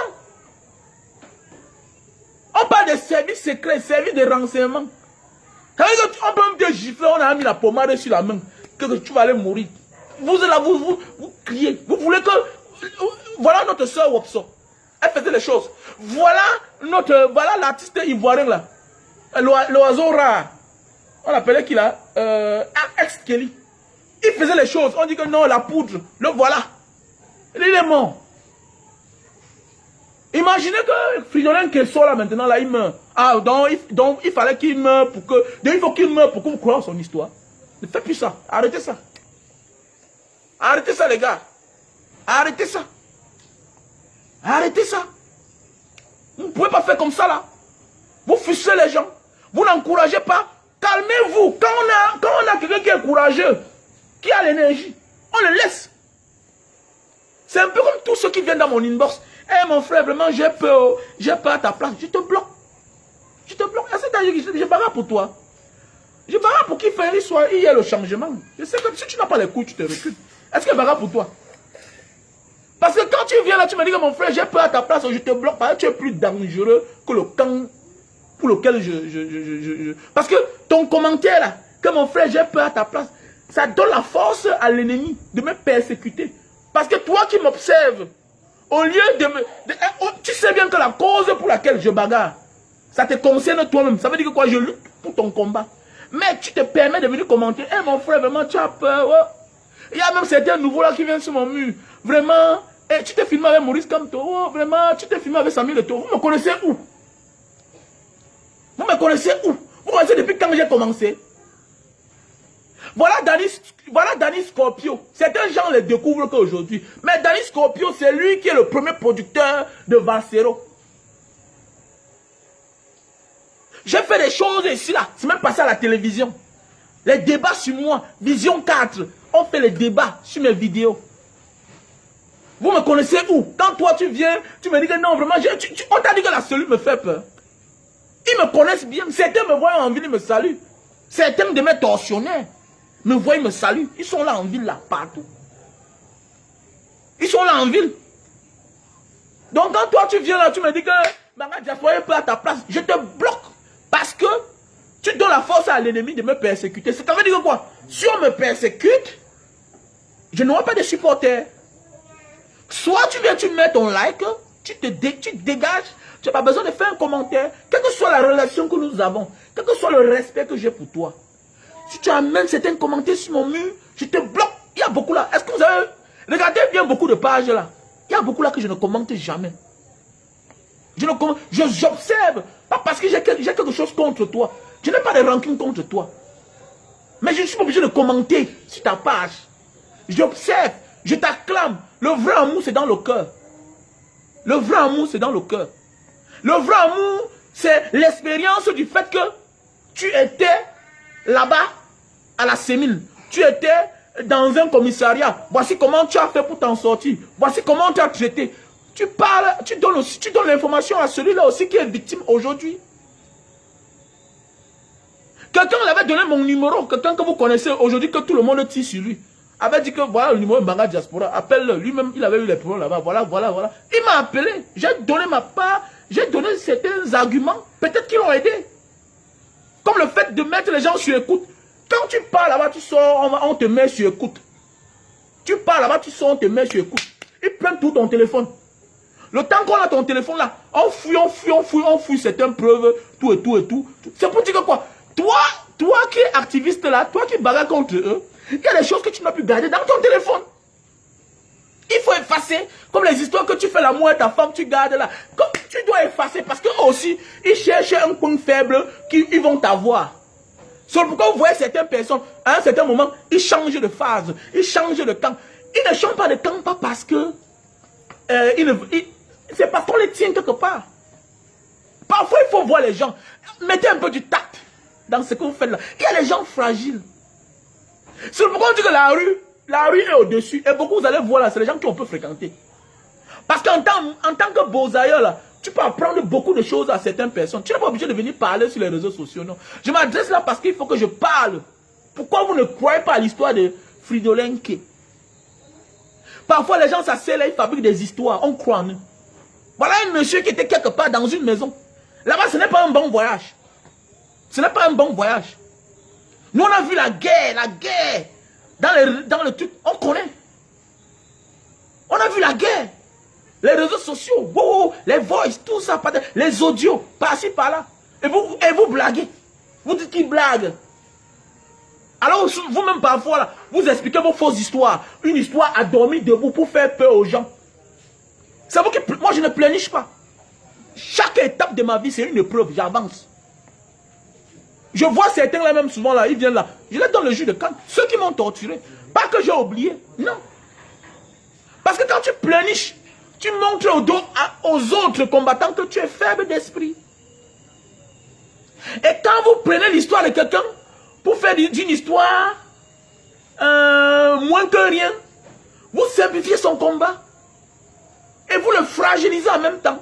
On parle de services secrets, services de renseignement. On peut même te gifler, on a mis la pommade sur la main, que tu vas aller mourir. Vous êtes là, vous criez. Vous voulez que... Voilà notre soeur Wopso. Elle faisait les choses. Voilà l'artiste ivoirien là. L'oiseau rare. On l'appelait qui là ex-Kelly. Il faisait les choses. On dit que non, la poudre. Le voilà. Il est mort. Imaginez que Fridolin qui sort là maintenant, là, il meurt. Ah, donc il fallait qu'il meure pour que... Donc il faut qu'il meure pour que vous croyez son histoire. Ne faites plus ça. Arrêtez ça. Arrêtez ça, les gars. Arrêtez ça. Arrêtez ça. Vous ne pouvez pas faire comme ça, là. Vous fussez les gens. Vous n'encouragez pas. Calmez-vous. Quand on a quelqu'un qui est courageux, qui a l'énergie, on le laisse. C'est un peu comme tous ceux qui viennent dans mon inbox. Eh mon frère, vraiment, j'ai peur à ta place. Je te bloque. Je te bloque. Je barre pour toi. Je barre pour qu'il y ait le changement. Je sais que si tu n'as pas les couilles, tu te recules. Est-ce que je barre pour toi? Parce que quand tu viens là, tu me dis que mon frère, j'ai peur à ta place, je te bloque parce que tu es plus dangereux que le camp pour lequel Parce que ton commentaire là, que mon frère, j'ai peur à ta place, ça donne la force à l'ennemi de me persécuter. Parce que toi qui m'observes, au lieu de me... tu sais bien que la cause pour laquelle je bagarre, ça te concerne toi-même. Ça veut dire que quoi, je lutte pour ton combat. Mais tu te permets de venir commenter. Eh mon frère, vraiment, tu as peur. Oh. Il y a même certains nouveaux là qui viennent sur mon mur. Vraiment, eh, tu t'es filmé avec Maurice Kamto. Oh, vraiment, tu t'es filmé avec Samuel Eto'o. Vous me connaissez où? Vous me connaissez où? Vous me connaissez depuis quand j'ai commencé? Voilà Danny Scorpio. Certains gens les découvrent qu'aujourd'hui. Mais Danny Scorpio, c'est lui qui est le premier producteur de Vancero. J'ai fait des choses ici là. C'est même passé à la télévision. Les débats sur moi. Vision 4. On fait les débats sur mes vidéos. Vous me connaissez où? Quand toi tu viens, tu me dis que non, vraiment, on t'a dit que la cellule me fait peur. Ils me connaissent bien. Certains me voient en ville, ils me saluent. Certains de mes tortionnaires me voient, ils me saluent. Ils sont là en ville, là, partout. Ils sont là en ville. Donc quand toi tu viens là, tu me dis que Banga Diaspora est pas à ta place, je te bloque. Parce que tu donnes la force à l'ennemi de me persécuter. Ça veut dire quoi? Si on me persécute, je n'aurai pas de supporters. Soit tu viens, tu mets ton like, tu dégages, tu n'as pas besoin de faire un commentaire. Quelle que soit la relation que nous avons, quel que soit le respect que j'ai pour toi. Si tu amènes certains commentaires sur mon mur, je te bloque. Il y a beaucoup là. Est-ce que vous avez... Regardez bien beaucoup de pages là. Il y a beaucoup là que je ne commente jamais. J'observe. Pas parce que j'ai quelque chose contre toi. Je n'ai pas de rancune contre toi. Mais je ne suis pas obligé de commenter sur ta page. J'observe. Je t'acclame. Le vrai amour, c'est dans le cœur. Le vrai amour, c'est dans le cœur. Le vrai amour, c'est l'expérience du fait que tu étais là-bas à la Sémile. Tu étais dans un commissariat. Voici comment tu as fait pour t'en sortir. Voici comment tu as traité. Tu parles, tu donnes l'information à celui-là aussi qui est victime aujourd'hui. Quelqu'un l'avait donné mon numéro, quelqu'un que vous connaissez aujourd'hui, que tout le monde tire sur lui. Avait dit que voilà le numéro de Banga Diaspora, appelle-le. Lui-même, il avait eu les problèmes là-bas. Voilà. Il m'a appelé. J'ai donné ma part. J'ai donné certains arguments. Peut-être qu'ils l'ont aidé. Comme le fait de mettre les gens sur écoute. Quand tu parles là-bas, tu sors, on te met sur écoute. Tu parles là-bas, tu sors, on te met sur écoute. Ils prennent tout ton téléphone. Le temps qu'on a ton téléphone là, on fouille certaines preuves, tout et tout. C'est pour dire que quoi? Toi qui es activiste là, toi qui bagarres contre eux, il y a des choses que tu n'as pu garder dans ton téléphone. Il faut effacer, comme les histoires que tu fais l'amour à ta femme, tu gardes là. Comme tu dois effacer, parce qu'eux aussi, ils cherchent un point faible qu'ils vont t'avoir. C'est pourquoi vous voyez certaines personnes, à un certain moment, ils changent de phase, ils changent de camp. Ils ne changent pas de camp, pas parce que c'est parce qu'on les tient quelque part. Parfois, il faut voir les gens. Mettez un peu du tact dans ce que vous faites là. Il y a les gens fragiles. C'est pourquoi on dit que la rue est au-dessus. Et beaucoup, vous allez voir là, c'est les gens qu'on peut fréquenter. Parce qu'en tant que Bozaïa là, tu peux apprendre beaucoup de choses à certaines personnes. Tu n'es pas obligé de venir parler sur les réseaux sociaux, non. Je m'adresse là parce qu'il faut que je parle. Pourquoi vous ne croyez pas à l'histoire de Fridolin K? Parfois, les gens s'asseyent là, ils fabriquent des histoires. On croit en eux. Voilà un monsieur qui était quelque part dans une maison. Là-bas, ce n'est pas un bon voyage. Ce n'est pas un bon voyage. Nous, on a vu la guerre. Dans le truc, on connaît. On a vu la guerre. Les réseaux sociaux, wow, les voices, tout ça, les audios, par-ci, par-là. Et vous blaguez. Vous dites qu'ils blaguent. Alors, vous-même, parfois, là, vous expliquez vos fausses histoires. Une histoire à dormir debout pour faire peur aux gens. C'est vous qui... Moi, je ne pleurniche pas. Chaque étape de ma vie, c'est une épreuve. J'avance. Je vois certains là, même souvent, là, ils viennent là. Je les donne le jus de canne. Ceux qui m'ont torturé. Pas que j'ai oublié. Non. Parce que quand tu pleurniches, tu montres aux autres combattants que tu es faible d'esprit. Et quand vous prenez l'histoire de quelqu'un pour faire d'une histoire moins que rien, vous simplifiez son combat et vous le fragilisez en même temps.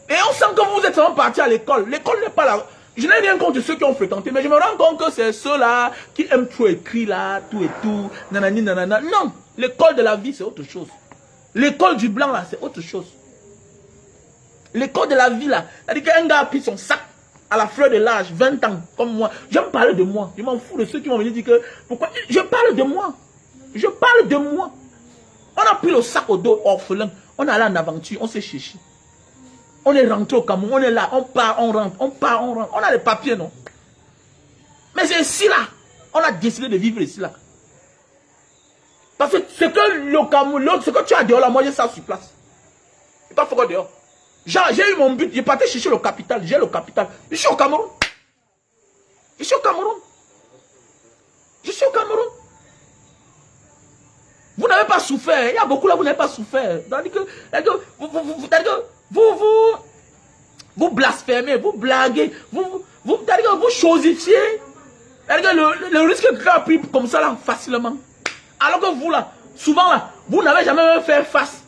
Et on sent que vous êtes vraiment parti à l'école. L'école n'est pas là. Je n'ai rien contre ceux qui ont fréquenté, mais je me rends compte que c'est ceux-là qui aiment tout écrit là, tout et tout, nanani, nanana. Non, l'école de la vie, c'est autre chose. L'école du blanc là, c'est autre chose. L'école de la vie là, c'est-à-dire qu'un gars a pris son sac à la fleur de l'âge, 20 ans, comme moi. J'aime parler de moi. Je m'en fous de ceux qui vont venir dire que... Pourquoi? Je parle de moi. Je parle de moi. On a pris le sac au dos, orphelin. On est allé en aventure, on s'est cherché. On est rentré au Cameroun, on est là, on part, on rentre, on part, on rentre. On a les papiers, non? Mais c'est ici là. On a décidé de vivre ici là. Parce que ce que le Cameroun, ce que tu as dehors là, moi j'ai ça sur place. C'est pas fort dehors. J'ai eu mon but, j'ai parti chercher le capital, j'ai le capital. Je suis au Cameroun. Je suis au Cameroun. Je suis au Cameroun. Vous n'avez pas souffert. Il y a beaucoup là, vous n'avez pas souffert. C'est-à-dire que vous blasphémez, vous blaguez, vous chosifiez. Le risque que a pris comme ça là, facilement. Alors que vous là, souvent là, vous n'avez jamais même fait face.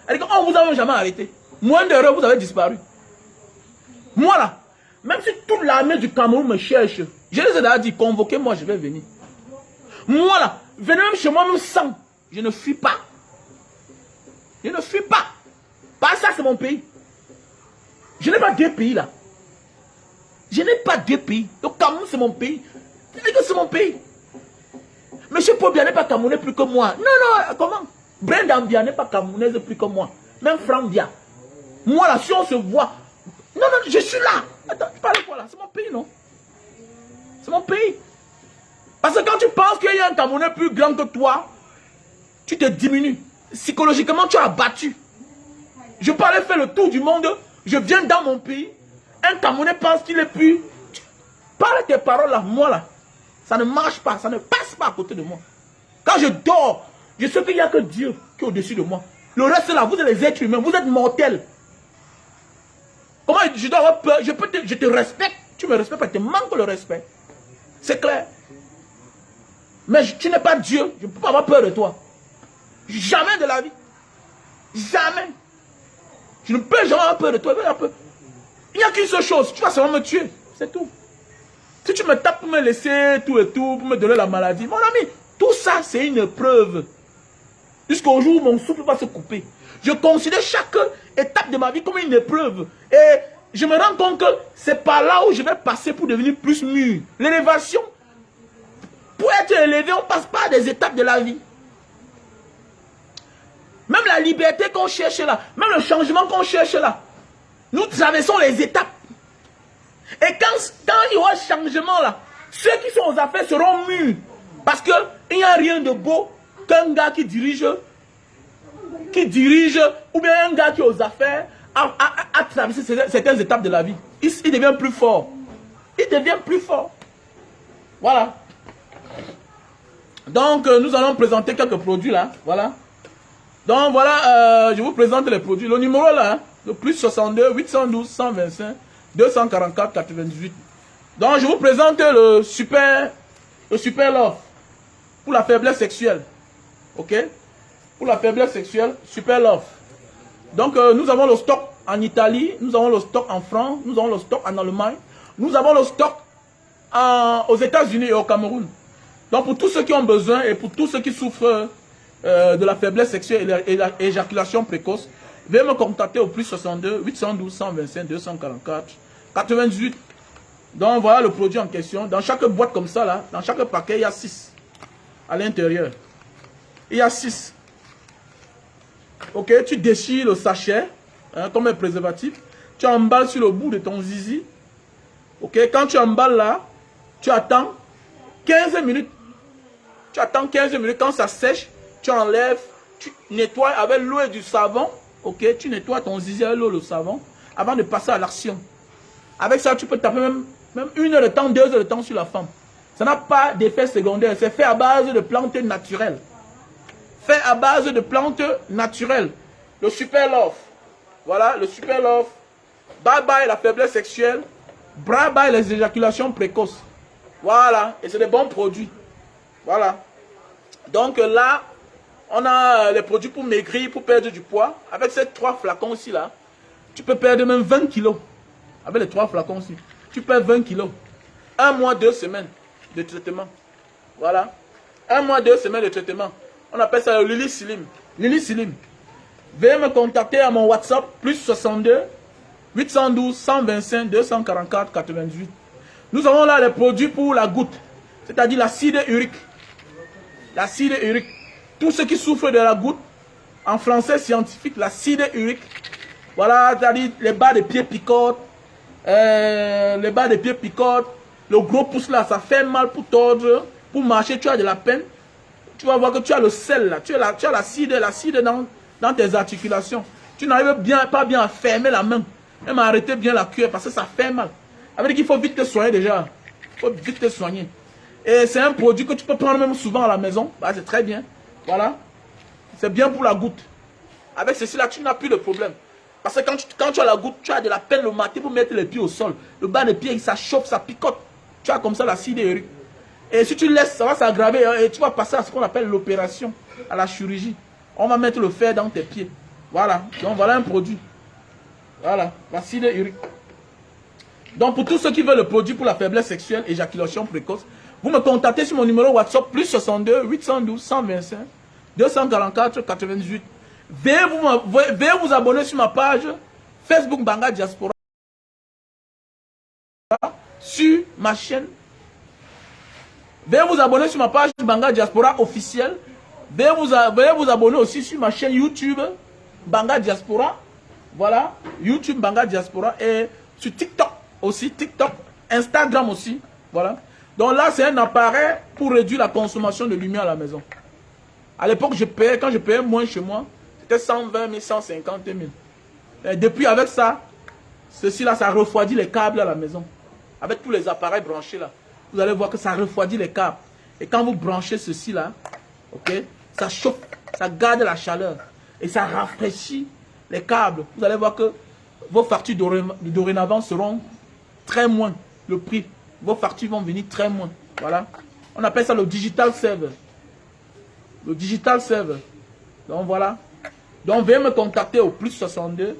On vous a même jamais arrêté. Moins d'heures, vous avez disparu. Moi là, même si toute l'armée du Cameroun me cherche, je les ai déjà dit, convoquez-moi, je vais venir. Moi là, venez même chez moi, même sans, je ne fuis pas. Je ne fuis pas. Pas ça, c'est mon pays. Je n'ai pas deux pays là. Je n'ai pas deux pays. Le Cameroun, c'est mon pays. C'est mon pays. Monsieur Pobia n'est pas Camerounais plus que moi. Non, non, comment? Brenda Mbia n'est pas Camerounaise plus que moi. Même Franck Bia. Moi là, si on se voit. Non, non, je suis là. Attends, tu parles quoi là? C'est mon pays, non? C'est mon pays. Parce que quand tu penses qu'il y a un Camerounais plus grand que toi, tu te diminues. Psychologiquement, tu as battu. Je peux aller faire le tour du monde. Je viens dans mon pays. Un Camerounais pense qu'il est plus. Parle tes paroles là, moi là. Ça ne marche pas, ça ne passe pas à côté de moi. Quand je dors, je sais qu'il n'y a que Dieu qui est au-dessus de moi. Le reste là, vous êtes les êtres humains, vous êtes mortels. Comment je dois avoir peur? Je te respecte, tu me respectes pas, tu manques le respect. C'est clair. Mais tu n'es pas Dieu, je ne peux pas avoir peur de toi. Jamais de la vie. Jamais. Je ne peux jamais avoir peur de toi. Il n'y a qu'une seule chose, tu vas seulement me tuer. C'est tout. Si tu me tapes pour me laisser tout et tout, pour me donner la maladie, mon ami, tout ça c'est une preuve. Jusqu'au jour où mon souffle va se couper. Je considère chaque étape de ma vie comme une épreuve. Et je me rends compte que c'est par là où je vais passer pour devenir plus mûr. L'élévation, pour être élevé, on passe par des étapes de la vie. Même la liberté qu'on cherche là, même le changement qu'on cherche là, nous traversons les étapes. Et quand il y aura changement là, ceux qui sont aux affaires seront mûrs. Parce qu'il n'y a rien de beau qu'un gars qui dirige, ou bien un gars qui est aux affaires, a traversé certaines étapes de la vie. Il devient plus fort. Il devient plus fort. Voilà. Donc, nous allons présenter quelques produits là. Voilà. Donc voilà, je vous présente les produits. Le numéro là, hein, le plus 62 812 125 244 98. Donc je vous présente le super love pour la faiblesse sexuelle. Ok? Pour la faiblesse sexuelle, super love. Donc nous avons le stock en Italie, nous avons le stock en France, nous avons le stock en Allemagne, nous avons le stock aux États-Unis et au Cameroun. Donc pour tous ceux qui ont besoin et pour tous ceux qui souffrent de la faiblesse sexuelle et l'éjaculation précoce, veuillez me contacter au plus 62 812 125 244 98. Donc voilà le produit en question. Dans chaque boîte comme ça, là, dans chaque paquet, il y a 6 à l'intérieur. Il y a 6. Ok, tu déchires le sachet, hein, comme un préservatif. Tu emballes sur le bout de ton zizi. Ok, quand tu emballes là, tu attends 15 minutes. Tu attends 15 minutes. Quand ça sèche, tu enlèves, tu nettoies avec l'eau et du savon. Ok, tu nettoies ton zizi avec l'eau et le savon avant de passer à l'action. Avec ça, tu peux taper même 1 heure de temps, 2 heures de temps sur la femme. Ça n'a pas d'effet secondaire. C'est fait à base de plantes naturelles. Fait à base de plantes naturelles. Le super love. Voilà, le super love. Bye bye la faiblesse sexuelle. Bye bye les éjaculations précoces. Voilà, et c'est des bons produits. Voilà. Donc là, on a les produits pour maigrir, pour perdre du poids. Avec ces 3 flacons aussi là, tu peux perdre même 20 kilos. Avec les 3 flacons aussi, tu perds 20 kilos. 1 mois, 2 semaines de traitement. Voilà. 1 mois, 2 semaines de traitement. On appelle ça le Lily Slim. Lily Slim. Veuillez me contacter à mon WhatsApp, plus 62 812 125 244 98. Nous avons là les produits pour la goutte, c'est-à-dire l'acide urique. L'acide urique. Tous ceux qui souffrent de la goutte, en français scientifique, l'acide urique. Voilà, c'est-à-dire les bas de pieds picotent, les bas de pieds picotent, le gros pouce là, ça fait mal pour tordre, pour marcher, tu as de la peine. Tu vas voir que tu as le sel là, tu as l'acide dans tes articulations. Tu n'arrives pas bien à fermer la main, même à arrêter bien la cuillère parce que ça fait mal. Ça veut dire qu'il faut vite te soigner déjà. Il faut vite te soigner. Et c'est un produit que tu peux prendre même souvent à la maison. Bah, c'est très bien. Voilà. C'est bien pour la goutte. Avec ceci là, tu n'as plus de problème. Parce que quand tu as la goutte, tu as de la peine le matin pour mettre les pieds au sol. Le bas des pieds, ça chauffe, ça picote. Tu as comme ça l'acide urique. Et si tu laisses, ça va s'aggraver et tu vas passer à ce qu'on appelle l'opération, à la chirurgie. On va mettre le fer dans tes pieds. Voilà. Donc voilà un produit. Voilà. L'acide urique. Donc pour tous ceux qui veulent le produit pour la faiblesse sexuelle, éjaculation précoce, vous me contactez sur mon numéro WhatsApp, plus 62 812 125 244 98. Veuillez vous abonner sur ma page Facebook Banga Diaspora, sur ma chaîne. Veuillez vous abonner sur ma page Banga Diaspora officielle. Veuillez vous abonner aussi sur ma chaîne YouTube Banga Diaspora. Voilà, YouTube Banga Diaspora et sur TikTok aussi, TikTok, Instagram aussi. Voilà. Donc là, c'est un appareil pour réduire la consommation de lumière à la maison. À l'époque, quand je payais moins chez moi, c'était 120 000, 150 000. Et depuis, avec ça, ceci là, ça refroidit les câbles à la maison. Avec tous les appareils branchés là. Vous allez voir que ça refroidit les câbles. Et quand vous branchez ceci là, ok, ça chauffe, ça garde la chaleur. Et ça rafraîchit les câbles. Vous allez voir que vos factures dorénavant seront très moins. Le prix, vos factures vont venir très moins. Voilà. On appelle ça le digital server. Le digital server. Donc voilà. Donc veuillez me contacter au plus 62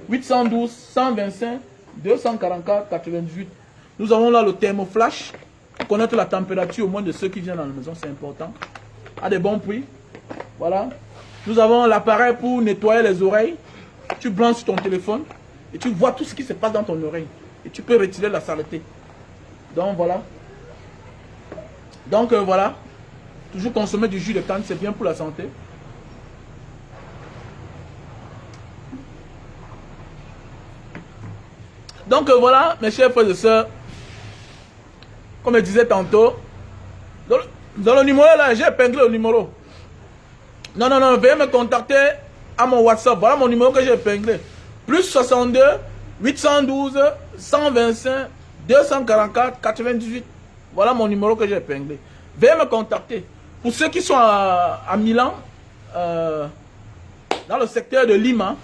812 125 244 88. Nous avons là le thermoflash pour connaître la température au moins de ceux qui viennent dans la maison, c'est important. À des bons prix. Voilà. Nous avons l'appareil pour nettoyer les oreilles. Tu branches ton téléphone et tu vois tout ce qui se passe dans ton oreille. Et tu peux retirer la saleté. Donc voilà. Donc voilà. Toujours consommer du jus de canne, c'est bien pour la santé. Donc voilà, mes chers frères et sœurs. Comme je disais tantôt, dans le numéro là, j'ai épinglé le numéro. Non, veuillez me contacter à mon WhatsApp. Voilà mon numéro que j'ai épinglé. Plus 62 812 125 244 98. Voilà mon numéro que j'ai épinglé. Veuillez me contacter. Pour ceux qui sont à Milan, dans le secteur de Lima,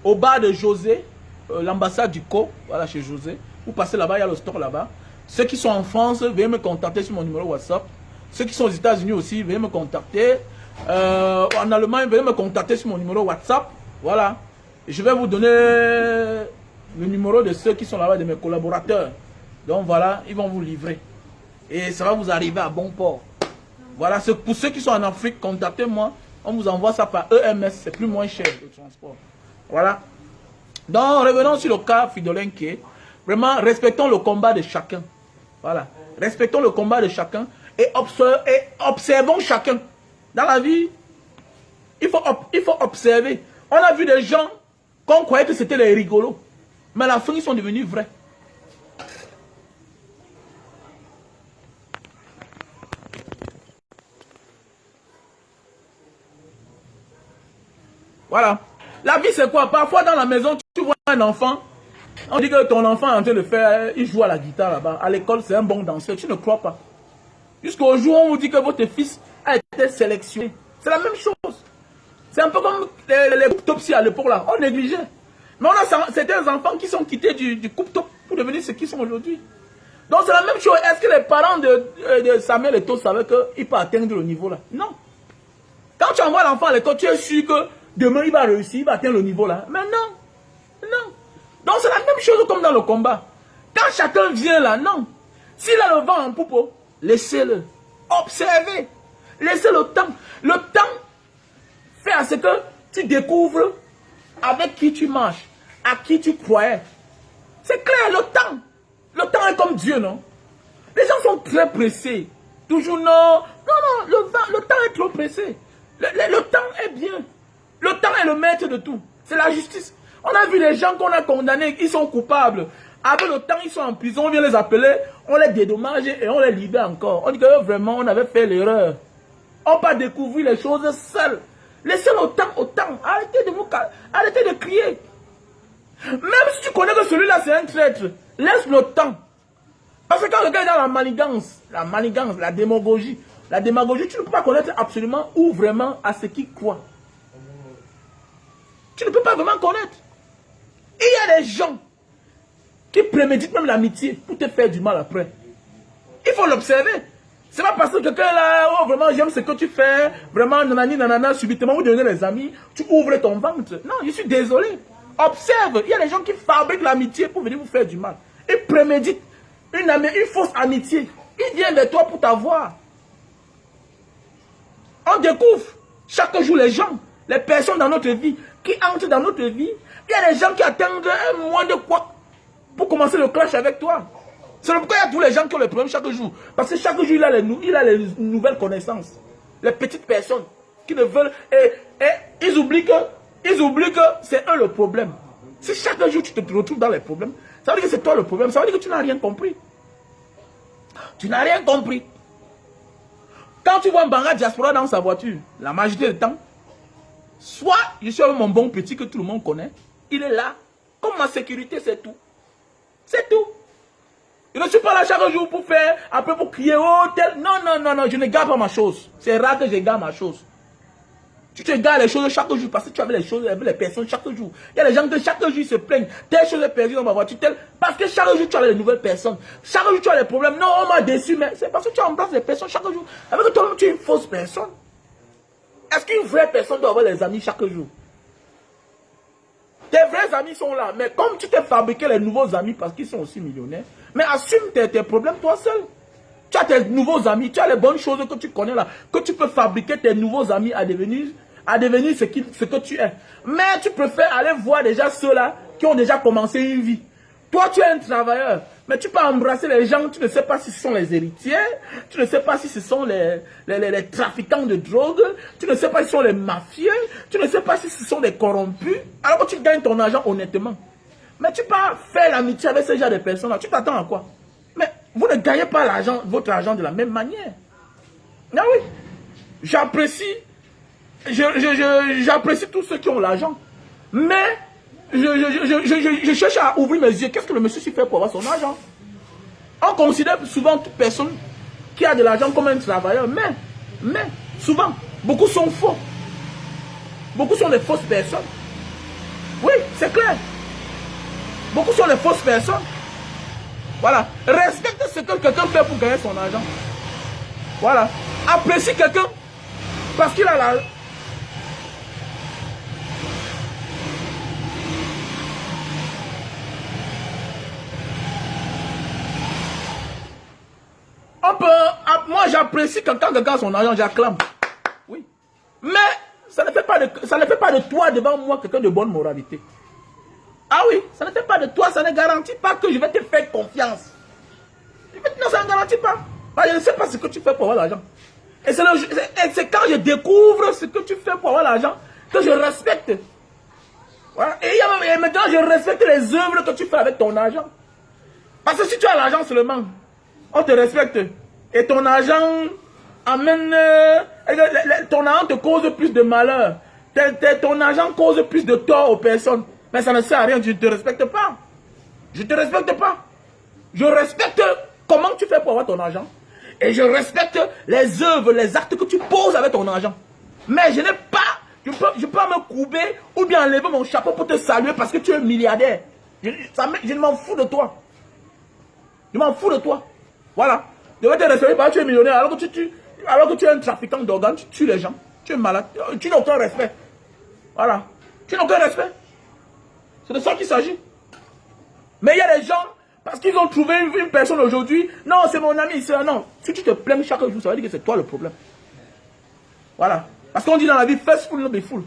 au bar de José, l'ambassade du Co, voilà, chez José. Vous passez là-bas, il y a le store là-bas. Ceux qui sont en France, veuillez me contacter sur mon numéro WhatsApp. Ceux qui sont aux États-Unis aussi, veuillez me contacter. En Allemagne, veuillez me contacter sur mon numéro WhatsApp. Voilà. Et je vais vous donner le numéro de ceux qui sont là-bas, de mes collaborateurs. Donc voilà, ils vont vous livrer. Et ça va vous arriver à bon port. Voilà, pour ceux qui sont en Afrique, contactez-moi. On vous envoie ça par EMS, c'est plus moins cher le transport. Voilà. Donc, revenons sur le cas Fidolenke. Vraiment, respectons le combat de chacun. Voilà. Respectons le combat de chacun et observons chacun. Dans la vie, il faut observer. On a vu des gens qu'on croyait que c'était les rigolos. Mais à la fin, ils sont devenus vrais. Voilà. La vie, c'est quoi? Parfois, dans la maison, tu vois un enfant. On dit que ton enfant est en train de faire, il joue à la guitare là-bas. À l'école, c'est un bon danseur. Tu ne crois pas. Jusqu'au jour où on vous dit que votre fils a été sélectionné. C'est la même chose. C'est un peu comme les coupes Topsy à l'époque là. On négligeait. Mais on a certains enfants qui sont quittés du coupe top pour devenir ce qu'ils sont aujourd'hui. Donc c'est la même chose. Est-ce que les parents de Samuel Eto'o savaient qu'il peut atteindre le niveau là? Non. Quand tu envoies l'enfant à l'école, tu es sûr que demain il va réussir, il va atteindre le niveau là. Mais non. Non. Donc c'est la même chose comme dans le combat. Quand chacun vient là, non. S'il a le vent en poupe, laissez-le. Observez. Laissez le temps. Le temps fait à ce que tu découvres avec qui tu marches, à qui tu croyais. C'est clair, le temps. Le temps est comme Dieu, non? Les gens sont très pressés. Toujours non. Non, le temps est trop pressé. Le temps est bien. Le temps est le maître de tout. C'est la justice. On a vu les gens qu'on a condamnés, ils sont coupables. Avec le temps, ils sont en prison, on vient les appeler, on les dédommage et on les libère encore. On dit que vraiment, on avait fait l'erreur. On n'a pas découvert les choses seuls. Laissez le temps au temps. Arrêtez de crier. Même si tu connais que celui-là, c'est un traître, laisse le temps. Parce que quand le gars est dans la manigance, la démagogie, tu ne peux pas connaître absolument ou vraiment à ce qu'il croit. Tu ne peux pas vraiment connaître. Et il y a des gens qui préméditent même l'amitié pour te faire du mal après. Il faut l'observer. C'est pas parce que quelqu'un là, oh vraiment j'aime ce que tu fais, vraiment nanani nanana, subitement vous devenez les amis, tu ouvres ton ventre. Non, je suis désolé. Observe, il y a des gens qui fabriquent l'amitié pour venir vous faire du mal. Ils préméditent une fausse amitié. Ils viennent vers toi pour t'avoir. On découvre chaque jour les gens, les personnes dans notre vie, qui entrent dans notre vie. Il y a des gens qui attendent un mois de quoi pour commencer le clash avec toi. C'est pourquoi il y a tous les gens qui ont les problèmes chaque jour. Parce que chaque jour, il a les nouvelles connaissances. Les petites personnes qui ne veulent... Et ils oublient que c'est eux le problème. Si chaque jour, tu te retrouves dans les problèmes, ça veut dire que c'est toi le problème. Ça veut dire que tu n'as rien compris. Tu n'as rien compris. Quand tu vois un Banga Diaspora dans sa voiture, la majorité du temps, soit je suis avec mon bon petit que tout le monde connaît, il est là. Comme ma sécurité, c'est tout. C'est tout. Je ne suis pas là chaque jour pour faire, après pour crier, oh tel. Non, je ne garde pas ma chose. C'est rare que je garde ma chose. Tu te gardes les choses chaque jour parce que tu avais les choses avec les personnes chaque jour. Il y a des gens qui chaque jour ils se plaignent. Telle chose est perdue dans ma voiture, telle. Parce que chaque jour tu as les nouvelles personnes. Chaque jour tu as les problèmes. Non, on m'a déçu, mais c'est parce que tu embrasses les personnes chaque jour. Avec que toi-même tu es une fausse personne. Est-ce qu'une vraie personne doit avoir les amis chaque jour? Tes vrais amis sont là, mais comme tu t'es fabriqué les nouveaux amis parce qu'ils sont aussi millionnaires, mais assume tes problèmes toi seul. Tu as tes nouveaux amis, tu as les bonnes choses que tu connais là, que tu peux fabriquer tes nouveaux amis à devenir ce que tu es. Mais tu préfères aller voir déjà ceux-là qui ont déjà commencé une vie. Toi, tu es un travailleur, mais tu peux embrasser les gens, tu ne sais pas si ce sont les héritiers, tu ne sais pas si ce sont les trafiquants de drogue, tu ne sais pas si ce sont les mafieux, tu ne sais pas si ce sont les corrompus, alors que tu gagnes ton argent honnêtement. Mais tu peux faire l'amitié avec ce genre de personnes-là, tu t'attends à quoi? Mais vous ne gagnez pas votre argent de la même manière. Ah oui, j'apprécie tous ceux qui ont l'argent, mais je cherche à ouvrir mes yeux. Qu'est-ce que le monsieur s'y fait pour avoir son argent? On considère souvent toute personne qui a de l'argent comme un travailleur, mais souvent, beaucoup sont faux. Beaucoup sont les fausses personnes. Oui, c'est clair. Beaucoup sont les fausses personnes. Voilà. Respecte ce que quelqu'un fait pour gagner son argent. Voilà. Apprécie quelqu'un parce qu'il a la... Moi, j'apprécie quand quelqu'un a son argent, j'acclame. Oui. Mais ça ne fait pas de toi devant moi quelqu'un de bonne moralité. Ah oui, ça ne fait pas de toi, ça ne garantit pas que je vais te faire confiance. Non, ça ne garantit pas. Je ne sais pas ce que tu fais pour avoir l'argent. Et c'est quand je découvre ce que tu fais pour avoir l'argent que je respecte. Voilà. Et maintenant, je respecte les œuvres que tu fais avec ton argent. Parce que si tu as l'argent seulement, on te respecte. Et ton argent amène... ton argent te cause plus de malheur. Ton argent cause plus de tort aux personnes. Mais ça ne sert à rien, je ne te respecte pas. Je ne te respecte pas. Je respecte comment tu fais pour avoir ton argent. Et je respecte les œuvres, les actes que tu poses avec ton argent. Mais je n'ai pas... Je peux me courber ou bien enlever mon chapeau pour te saluer parce que tu es milliardaire. Je ne m'en fous de toi. Je m'en fous de toi. Voilà. Je vais te respecter parce que tu es millionnaire. Alors que tu es un trafiquant d'organes, tu tues les gens. Tu es malade. Tu n'as aucun respect. Voilà. Tu n'as aucun respect. C'est de ça qu'il s'agit. Mais il y a des gens, parce qu'ils ont trouvé une personne aujourd'hui. Non, c'est mon ami. Non. Si tu te plains chaque jour, ça veut dire que c'est toi le problème. Voilà. Parce qu'on dit dans la vie, first fool, not be fool.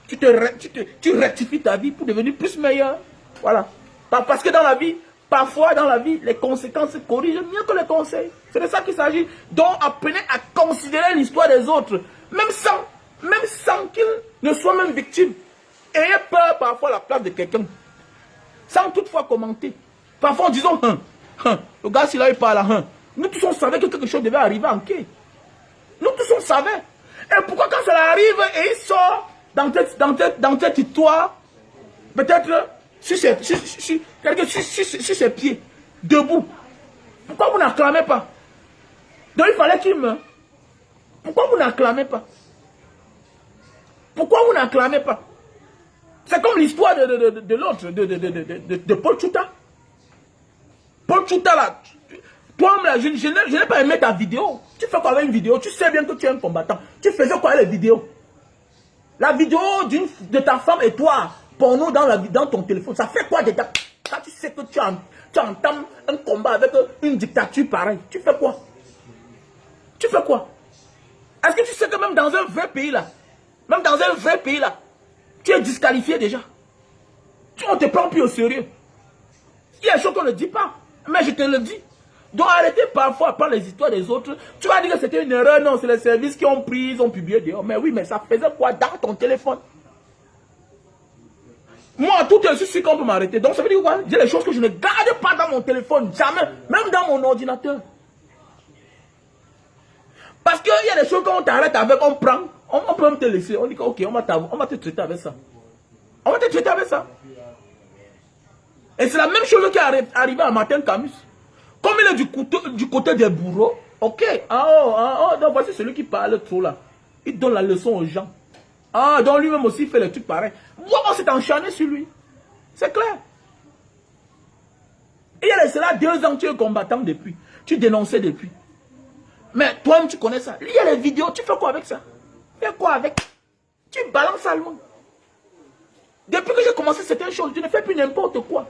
Tu rectifies ta vie pour devenir plus meilleur. Voilà. Parce que dans la vie, parfois dans la vie, les conséquences se corrigent mieux que les conseils. C'est de ça qu'il s'agit. Donc apprenez à considérer l'histoire des autres. Même sans qu'ils ne soient même victimes. Ayez peur parfois à la place de quelqu'un. Sans toutefois commenter. Parfois en disant, le gars s'il a eu pas là, nous tous on savait que quelque chose devait arriver en quai. Nous tous on savait. Et pourquoi quand ça arrive et il sort dans cette histoire, peut-être sur ses pieds, debout. Pourquoi vous n'acclamez pas? Donc il fallait qu'il meure. Pourquoi vous n'acclamez pas? Pourquoi vous n'acclamez pas? C'est comme l'histoire de l'autre, de Paul Tchouta. Paul Tchouta là, toi là, je n'ai pas aimé ta vidéo. Tu fais quoi avec une vidéo? Tu sais bien que tu es un combattant. Tu faisais quoi avec les vidéos? La vidéo de ta femme et toi, porno dans ton téléphone, ça fait quoi déjà? Quand tu sais que tu entames un combat avec une dictature pareille, tu fais quoi? Tu fais quoi? Est-ce que tu sais que même dans un vrai pays là, tu es disqualifié déjà. On ne te prend plus au sérieux. Il y a des choses qu'on ne dit pas, mais je te le dis. Donc arrêtez parfois à prendre les histoires des autres. Tu vas dire que c'était une erreur. Non, c'est les services qui ont pris, ils ont publié dehors. Mais oui, mais ça faisait quoi dans ton téléphone? Moi, tout est sûr qu'on peut m'arrêter. Donc ça veut dire quoi? J'ai des choses que je ne garde pas dans mon téléphone. Jamais. Même dans mon ordinateur. Parce qu'il y a des choses qu'on t'arrête avec, on prend. On peut même te laisser. On dit ok, on va te traiter avec ça. On va te traiter avec ça. Et c'est la même chose qui est arrivée à Martin Camus. Comme il est du côté des bourreaux, ok. Donc voici celui qui parle trop là. Il donne la leçon aux gens. Donc lui-même aussi il fait les trucs pareils. Moi, on s'est enchaîné sur lui. C'est clair. Et il y a cela 2 ans, tu es combattant depuis. Tu dénonçais depuis. Mais toi-même, tu connais ça. Il y a les vidéos, tu fais quoi avec ça? Tu fais quoi avec? Tu balances seulement. Depuis que j'ai commencé certaines choses, je ne fais plus n'importe quoi.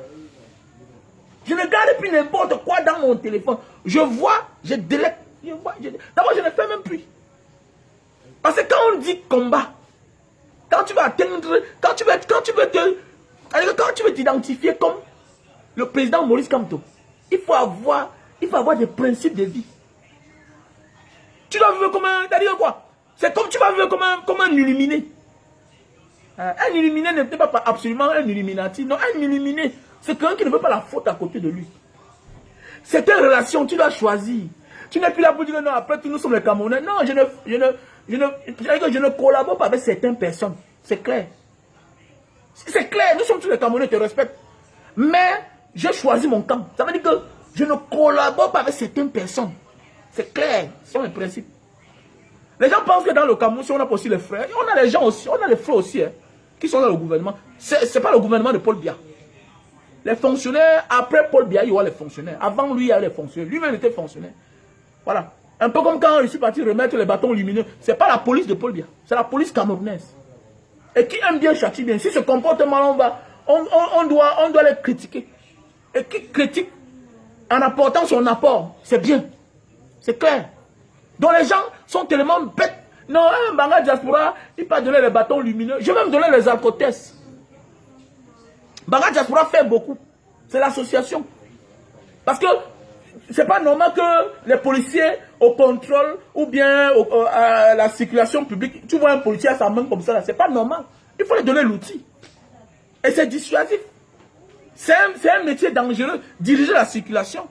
Je ne garde plus n'importe quoi dans mon téléphone. Je vois, je délète. D'abord, je ne fais même plus. Parce que quand on dit combat, quand tu vas atteindre, quand tu veux t'identifier comme le président Maurice Kamto, il faut avoir des principes de vie. Tu dois vivre comme un... C'est-à-dire quoi? C'est comme tu vas vivre comme un illuminé. Un illuminé n'est pas absolument un illuminati. Non, un illuminé, c'est quelqu'un qui ne veut pas la faute à côté de lui. C'est une relation, tu dois choisir. Tu n'es plus là pour dire non, après tout, nous sommes les Camerounais. Non, je ne collabore pas avec certaines personnes. C'est clair. C'est clair, nous sommes tous les Camerounais, je te respecte. Mais j'ai choisi mon camp. Ça veut dire que je ne collabore pas avec certaines personnes. C'est clair, ce sont les principes. Les gens pensent que dans le Cameroun, si on a aussi les frères, on a les gens aussi, on a les frères aussi, hein, qui sont dans le gouvernement. C'est pas le gouvernement de Paul Biya. Les fonctionnaires, après Paul Biya, il y aura les fonctionnaires. Avant lui, il y avait les fonctionnaires. Lui-même était fonctionnaire. Voilà. Un peu comme quand je suis parti remettre les bâtons lumineux. C'est pas la police de Paul Biya, c'est la police camerounaise. Et qui aime bien châtie bien. Si ce comportement on doit les critiquer. Et qui critique en apportant son apport, c'est bien. C'est clair. Donc les gens sont tellement bêtes. Non, un Banga Diaspora, il peut donner les bâtons lumineux. Je vais même donner les alcotestes. Banga Diaspora fait beaucoup. C'est l'association. Parce que c'est pas normal que les policiers au contrôle ou bien à la circulation publique, tu vois un policier à sa main comme ça, c'est pas normal. Il faut lui donner l'outil. Et c'est dissuasif. C'est un métier dangereux, diriger la circulation.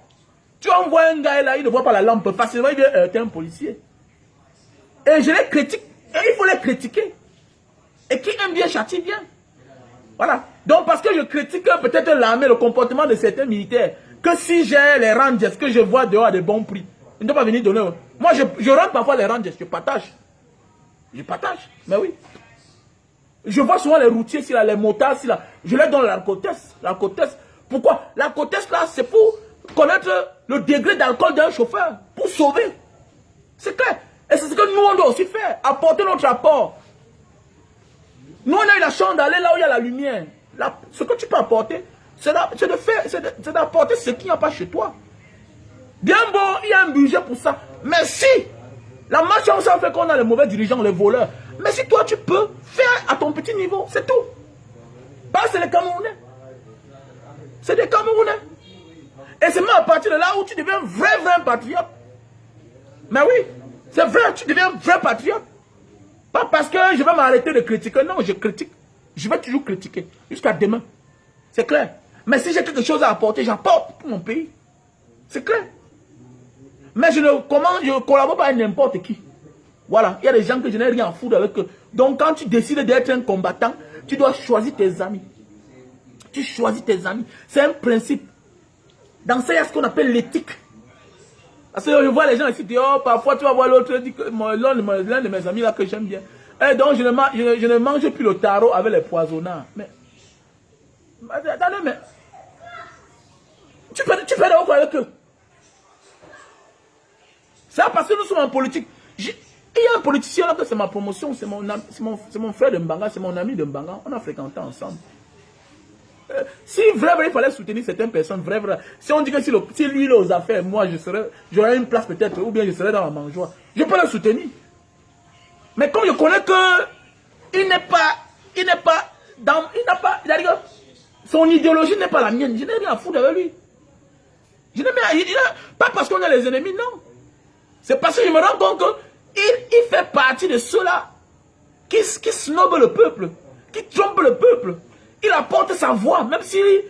Tu envoies un gars là, il ne voit pas la lampe, facilement il vient heurter un policier. Et je les critique, et il faut les critiquer. Et qui aime bien châtie bien. Voilà. Donc parce que je critique peut-être l'armée, le comportement de certains militaires, que si j'ai les Rangers, que je vois dehors à de bons prix, ils ne doivent pas venir donner. Moi je rentre parfois les Rangers, je partage. Je partage, mais oui. Je vois souvent les routiers, les motards, je leur donne l'alcotest. Pourquoi? L'alcotest là, c'est pour connaître le degré d'alcool d'un chauffeur, pour sauver. C'est clair. Et c'est ce que nous on doit aussi faire, apporter notre apport. Nous on a eu la chance d'aller là où il y a la lumière. Là, ce que tu peux apporter, c'est d'apporter ce qu'il n'y a pas chez toi. Bien beau, il y a un budget pour ça. Mais si la malchance fait qu'on a les mauvais dirigeants, les voleurs. Mais si toi tu peux faire à ton petit niveau, c'est tout. Parce que c'est les Camerounais. C'est des Camerounais. Et c'est même à partir de là où tu deviens vrai patriote. Mais oui, c'est vrai, tu deviens vrai patriote. Pas parce que je vais m'arrêter de critiquer. Non, je critique. Je vais toujours critiquer. Jusqu'à demain. C'est clair. Mais si j'ai quelque chose à apporter, j'apporte pour mon pays. C'est clair. Mais je ne collabore pas avec n'importe qui. Voilà. Il y a des gens que je n'ai rien à foutre avec eux. Donc quand tu décides d'être un combattant, tu dois choisir tes amis. Tu choisis tes amis. C'est un principe. Dans ça, il y a ce qu'on appelle l'éthique. Parce que je vois les gens ici dire, oh, parfois tu vas voir l'autre, l'un de mes amis là que j'aime bien. Et donc je ne mange plus le tarot avec les poissonnards. Mais, attendez, mais, tu fais de quoi avec eux? C'est parce que nous sommes en politique. Il y a un politicien là que c'est ma promotion, c'est mon frère de Mbanga, c'est mon ami de Mbanga, on a fréquenté ensemble. Si vraiment il fallait soutenir certaines personnes, vrai, si on dit que si lui il est aux affaires, moi j'aurais une place peut-être, ou bien je serais dans la mangeoire, je peux le soutenir. Mais comme je connais que il n'a pas, son idéologie n'est pas la mienne, je n'ai rien à foutre avec lui. Pas parce qu'on a les ennemis, non. C'est parce que je me rends compte qu'il fait partie de ceux-là qui snobent le peuple, qui trompent le peuple. Il apporte sa voix, même s'il est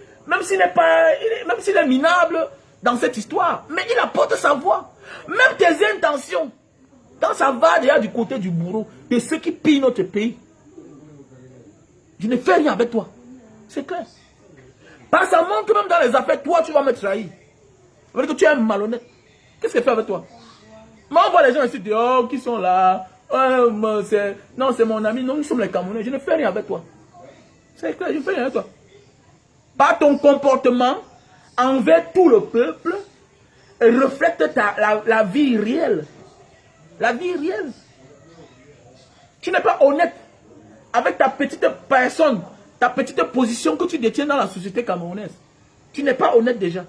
minable dans cette histoire. Mais il apporte sa voix. Même tes intentions. Quand ça va déjà du côté du bourreau, de ceux qui pillent notre pays. Je ne fais rien avec toi. C'est clair. Parce que ça montre que même dans les affaires, toi, tu vas me trahir. Ça veut dire que tu es un malhonnête. Qu'est-ce qu'il fait avec toi? Moi, on voit les gens ici dehors qui sont là. Non, c'est mon ami. Non, nous sommes les Camerounais. Je ne fais rien avec toi. C'est clair, je ne fais rien avec toi. Par ton comportement envers tout le peuple, reflète la vie réelle. La vie réelle. Tu n'es pas honnête avec ta petite personne, ta petite position que tu détiens dans la société camerounaise. Tu n'es pas honnête déjà.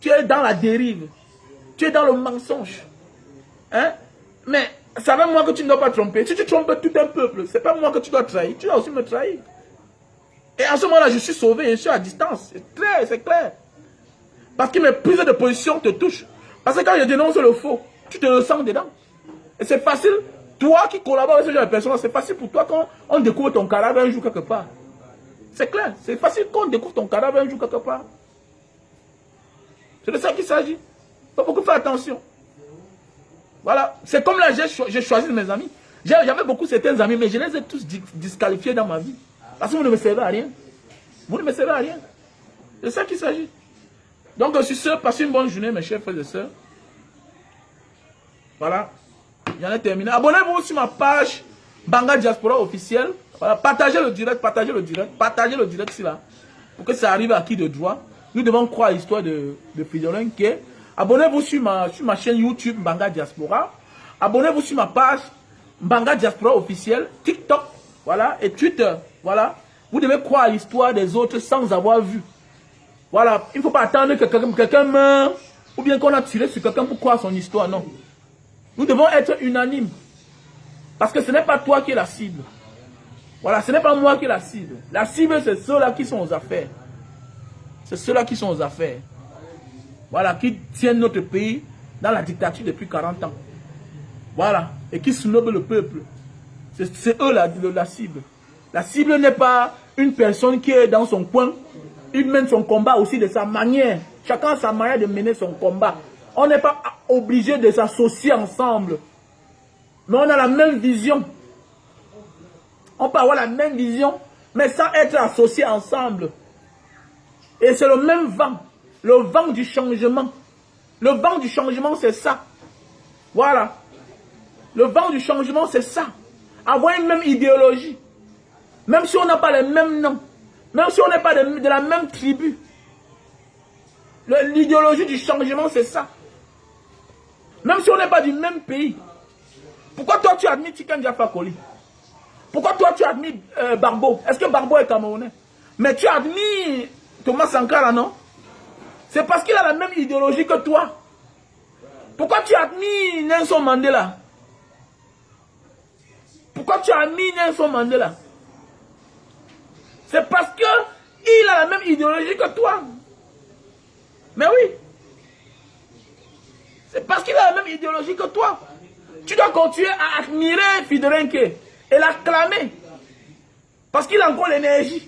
Tu es dans la dérive. Tu es dans le mensonge. Hein? Mais savez moi que tu ne dois pas tromper. Si tu trompes tout un peuple, c'est pas moi que tu dois trahir. Tu dois aussi me trahir. Et à ce moment-là, je suis sauvé, je suis à distance. C'est clair. Parce que mes prises de position te touchent. Parce que quand je dénonce le faux, tu te ressens dedans. Et c'est facile, toi qui collabores avec ce genre de personnes, c'est facile pour toi quand on découvre ton cadavre un jour quelque part. C'est clair, c'est facile quand on découvre ton cadavre un jour quelque part. C'est de ça qu'il s'agit. Il faut beaucoup faire attention. Voilà, c'est comme là, j'ai choisi mes amis. J'avais beaucoup certains amis, mais je les ai tous disqualifiés dans ma vie. Parce que vous ne me servez à rien. Vous ne me servez à rien. C'est ça qu'il s'agit. Donc, sur ce, passez une bonne journée, mes chers frères et sœurs. Voilà. J'en ai terminé. Abonnez-vous sur ma page Banga Diaspora officielle. Voilà, partagez le direct, partagez le direct ici là. Pour que ça arrive à qui de droit. Nous devons croire à l'histoire de Fridolin K. Abonnez-vous sur ma chaîne YouTube Banga Diaspora. Abonnez-vous sur ma page Banga Diaspora officielle, TikTok, voilà, et Twitter, voilà. Vous devez croire à l'histoire des autres sans avoir vu. Voilà, il ne faut pas attendre que quelqu'un meure ou bien qu'on a tiré sur quelqu'un pour croire à son histoire, non. Nous devons être unanimes. Parce que ce n'est pas toi qui es la cible. Voilà, ce n'est pas moi qui est la cible. La cible, c'est ceux-là qui sont aux affaires. C'est ceux-là qui sont aux affaires. Voilà, qui tiennent notre pays dans la dictature depuis 40 ans. Voilà, et qui snobent le peuple. C'est eux la cible. La cible n'est pas une personne qui est dans son coin. Il mène son combat aussi de sa manière. Chacun a sa manière de mener son combat. On n'est pas obligé de s'associer ensemble. Mais on a la même vision. On peut avoir la même vision, mais sans être associés ensemble. Et c'est le même vent. Le vent du changement. Le vent du changement, c'est ça. Voilà. Le vent du changement, c'est ça. Avoir une même idéologie. Même si on n'a pas les mêmes noms. Même si on n'est pas de la même tribu. L'idéologie du changement, c'est ça. Même si on n'est pas du même pays. Pourquoi toi tu admets Tiken Jah Fakoly? Pourquoi toi tu admets Barbeau? Est-ce que Barbeau est camerounais? Mais tu admets Thomas Sankara, non? C'est parce qu'il a la même idéologie que toi. Pourquoi tu admets Nelson Mandela? Pourquoi tu admets Nelson Mandela? C'est parce qu'il a la même idéologie que toi. Mais oui. C'est parce qu'il a la même idéologie que toi. Tu dois continuer à admirer Fridolin K et l'acclamer. Parce qu'il a encore l'énergie.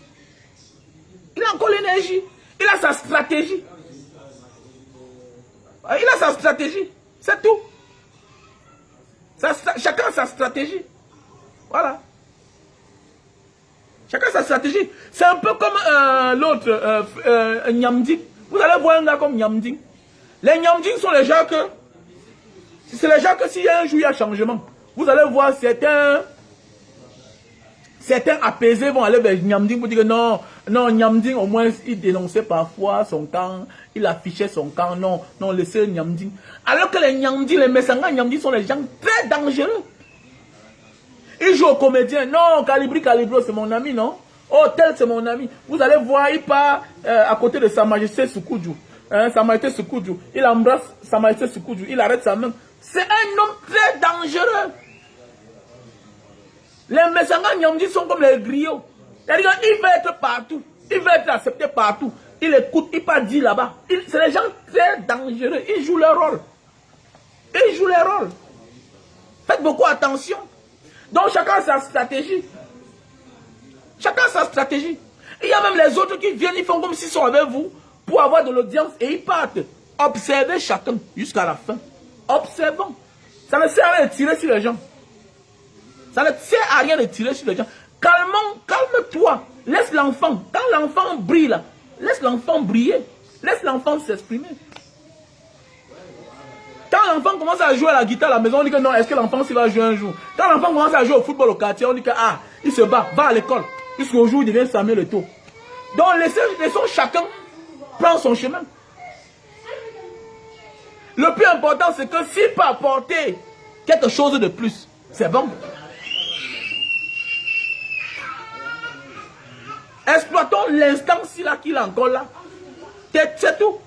Il a encore l'énergie. Il a sa stratégie. Il a sa stratégie. C'est tout. Chacun a sa stratégie. Voilà. Chacun a sa stratégie. C'est un peu comme l'autre, Nyamding. Vous allez voir un gars comme Nyamding. Les Nyamding sont les gens que... C'est les gens que s'il y a un jour, il y a changement. Vous allez voir certains apaisés vont aller vers Nyamding pour dire que non, Nyamding au moins il dénonçait parfois son camp, il affichait son camp, non, laissez Nyamding. Alors que les Nyamding, les Messanga Nyamding sont les gens très dangereux. Ils jouent aux comédiens, non, Calibro c'est mon ami, non? Oh, tel c'est mon ami. Vous allez voir, il part à côté de Sa Majesté Soukoudjou. Sa Majesté Soukoudjou. Il embrasse Sa Majesté Soukoudjou, il arrête sa main. C'est un homme très dangereux. Les Messanga Nyamding sont comme les griots. C'est-à-dire qu'il veut être partout. Il veut être accepté partout. Il écoute, il pas dit là-bas. C'est des gens très dangereux. Ils jouent leur rôle. Ils jouent leur rôle. Faites beaucoup attention. Donc chacun a sa stratégie. Chacun a sa stratégie. Il y a même les autres qui viennent, ils font comme s'ils sont avec vous pour avoir de l'audience et ils partent. Observez chacun jusqu'à la fin. Observons. Ça ne sert à rien de tirer sur les gens. Ça ne sert à rien de tirer sur les gens. Calme-toi. Laisse l'enfant. Quand l'enfant brille là, laisse l'enfant briller. Laisse l'enfant s'exprimer. Quand l'enfant commence à jouer à la guitare à la maison, on dit que non, est-ce que l'enfant s'il va jouer un jour? Quand l'enfant commence à jouer au football au quartier, on dit que ah, il se bat, va à l'école. Jusqu'au jour où il devient Samuel Eto'o. Donc laissons chacun prendre son chemin. Le plus important, c'est que s'il peut apporter quelque chose de plus, c'est bon. Exploitons l'instant qu'il est encore là. C'est tout.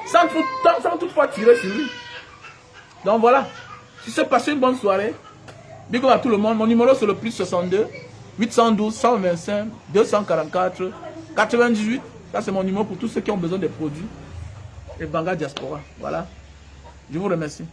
Sans toutefois tirer sur lui. Donc voilà. Si c'est passé une bonne soirée, big up à tout le monde. Mon numéro c'est le plus 62 812 125 244 98. Ça c'est mon numéro pour tous ceux qui ont besoin des produits. Et Banga Diaspora. Voilà. Je vous remercie.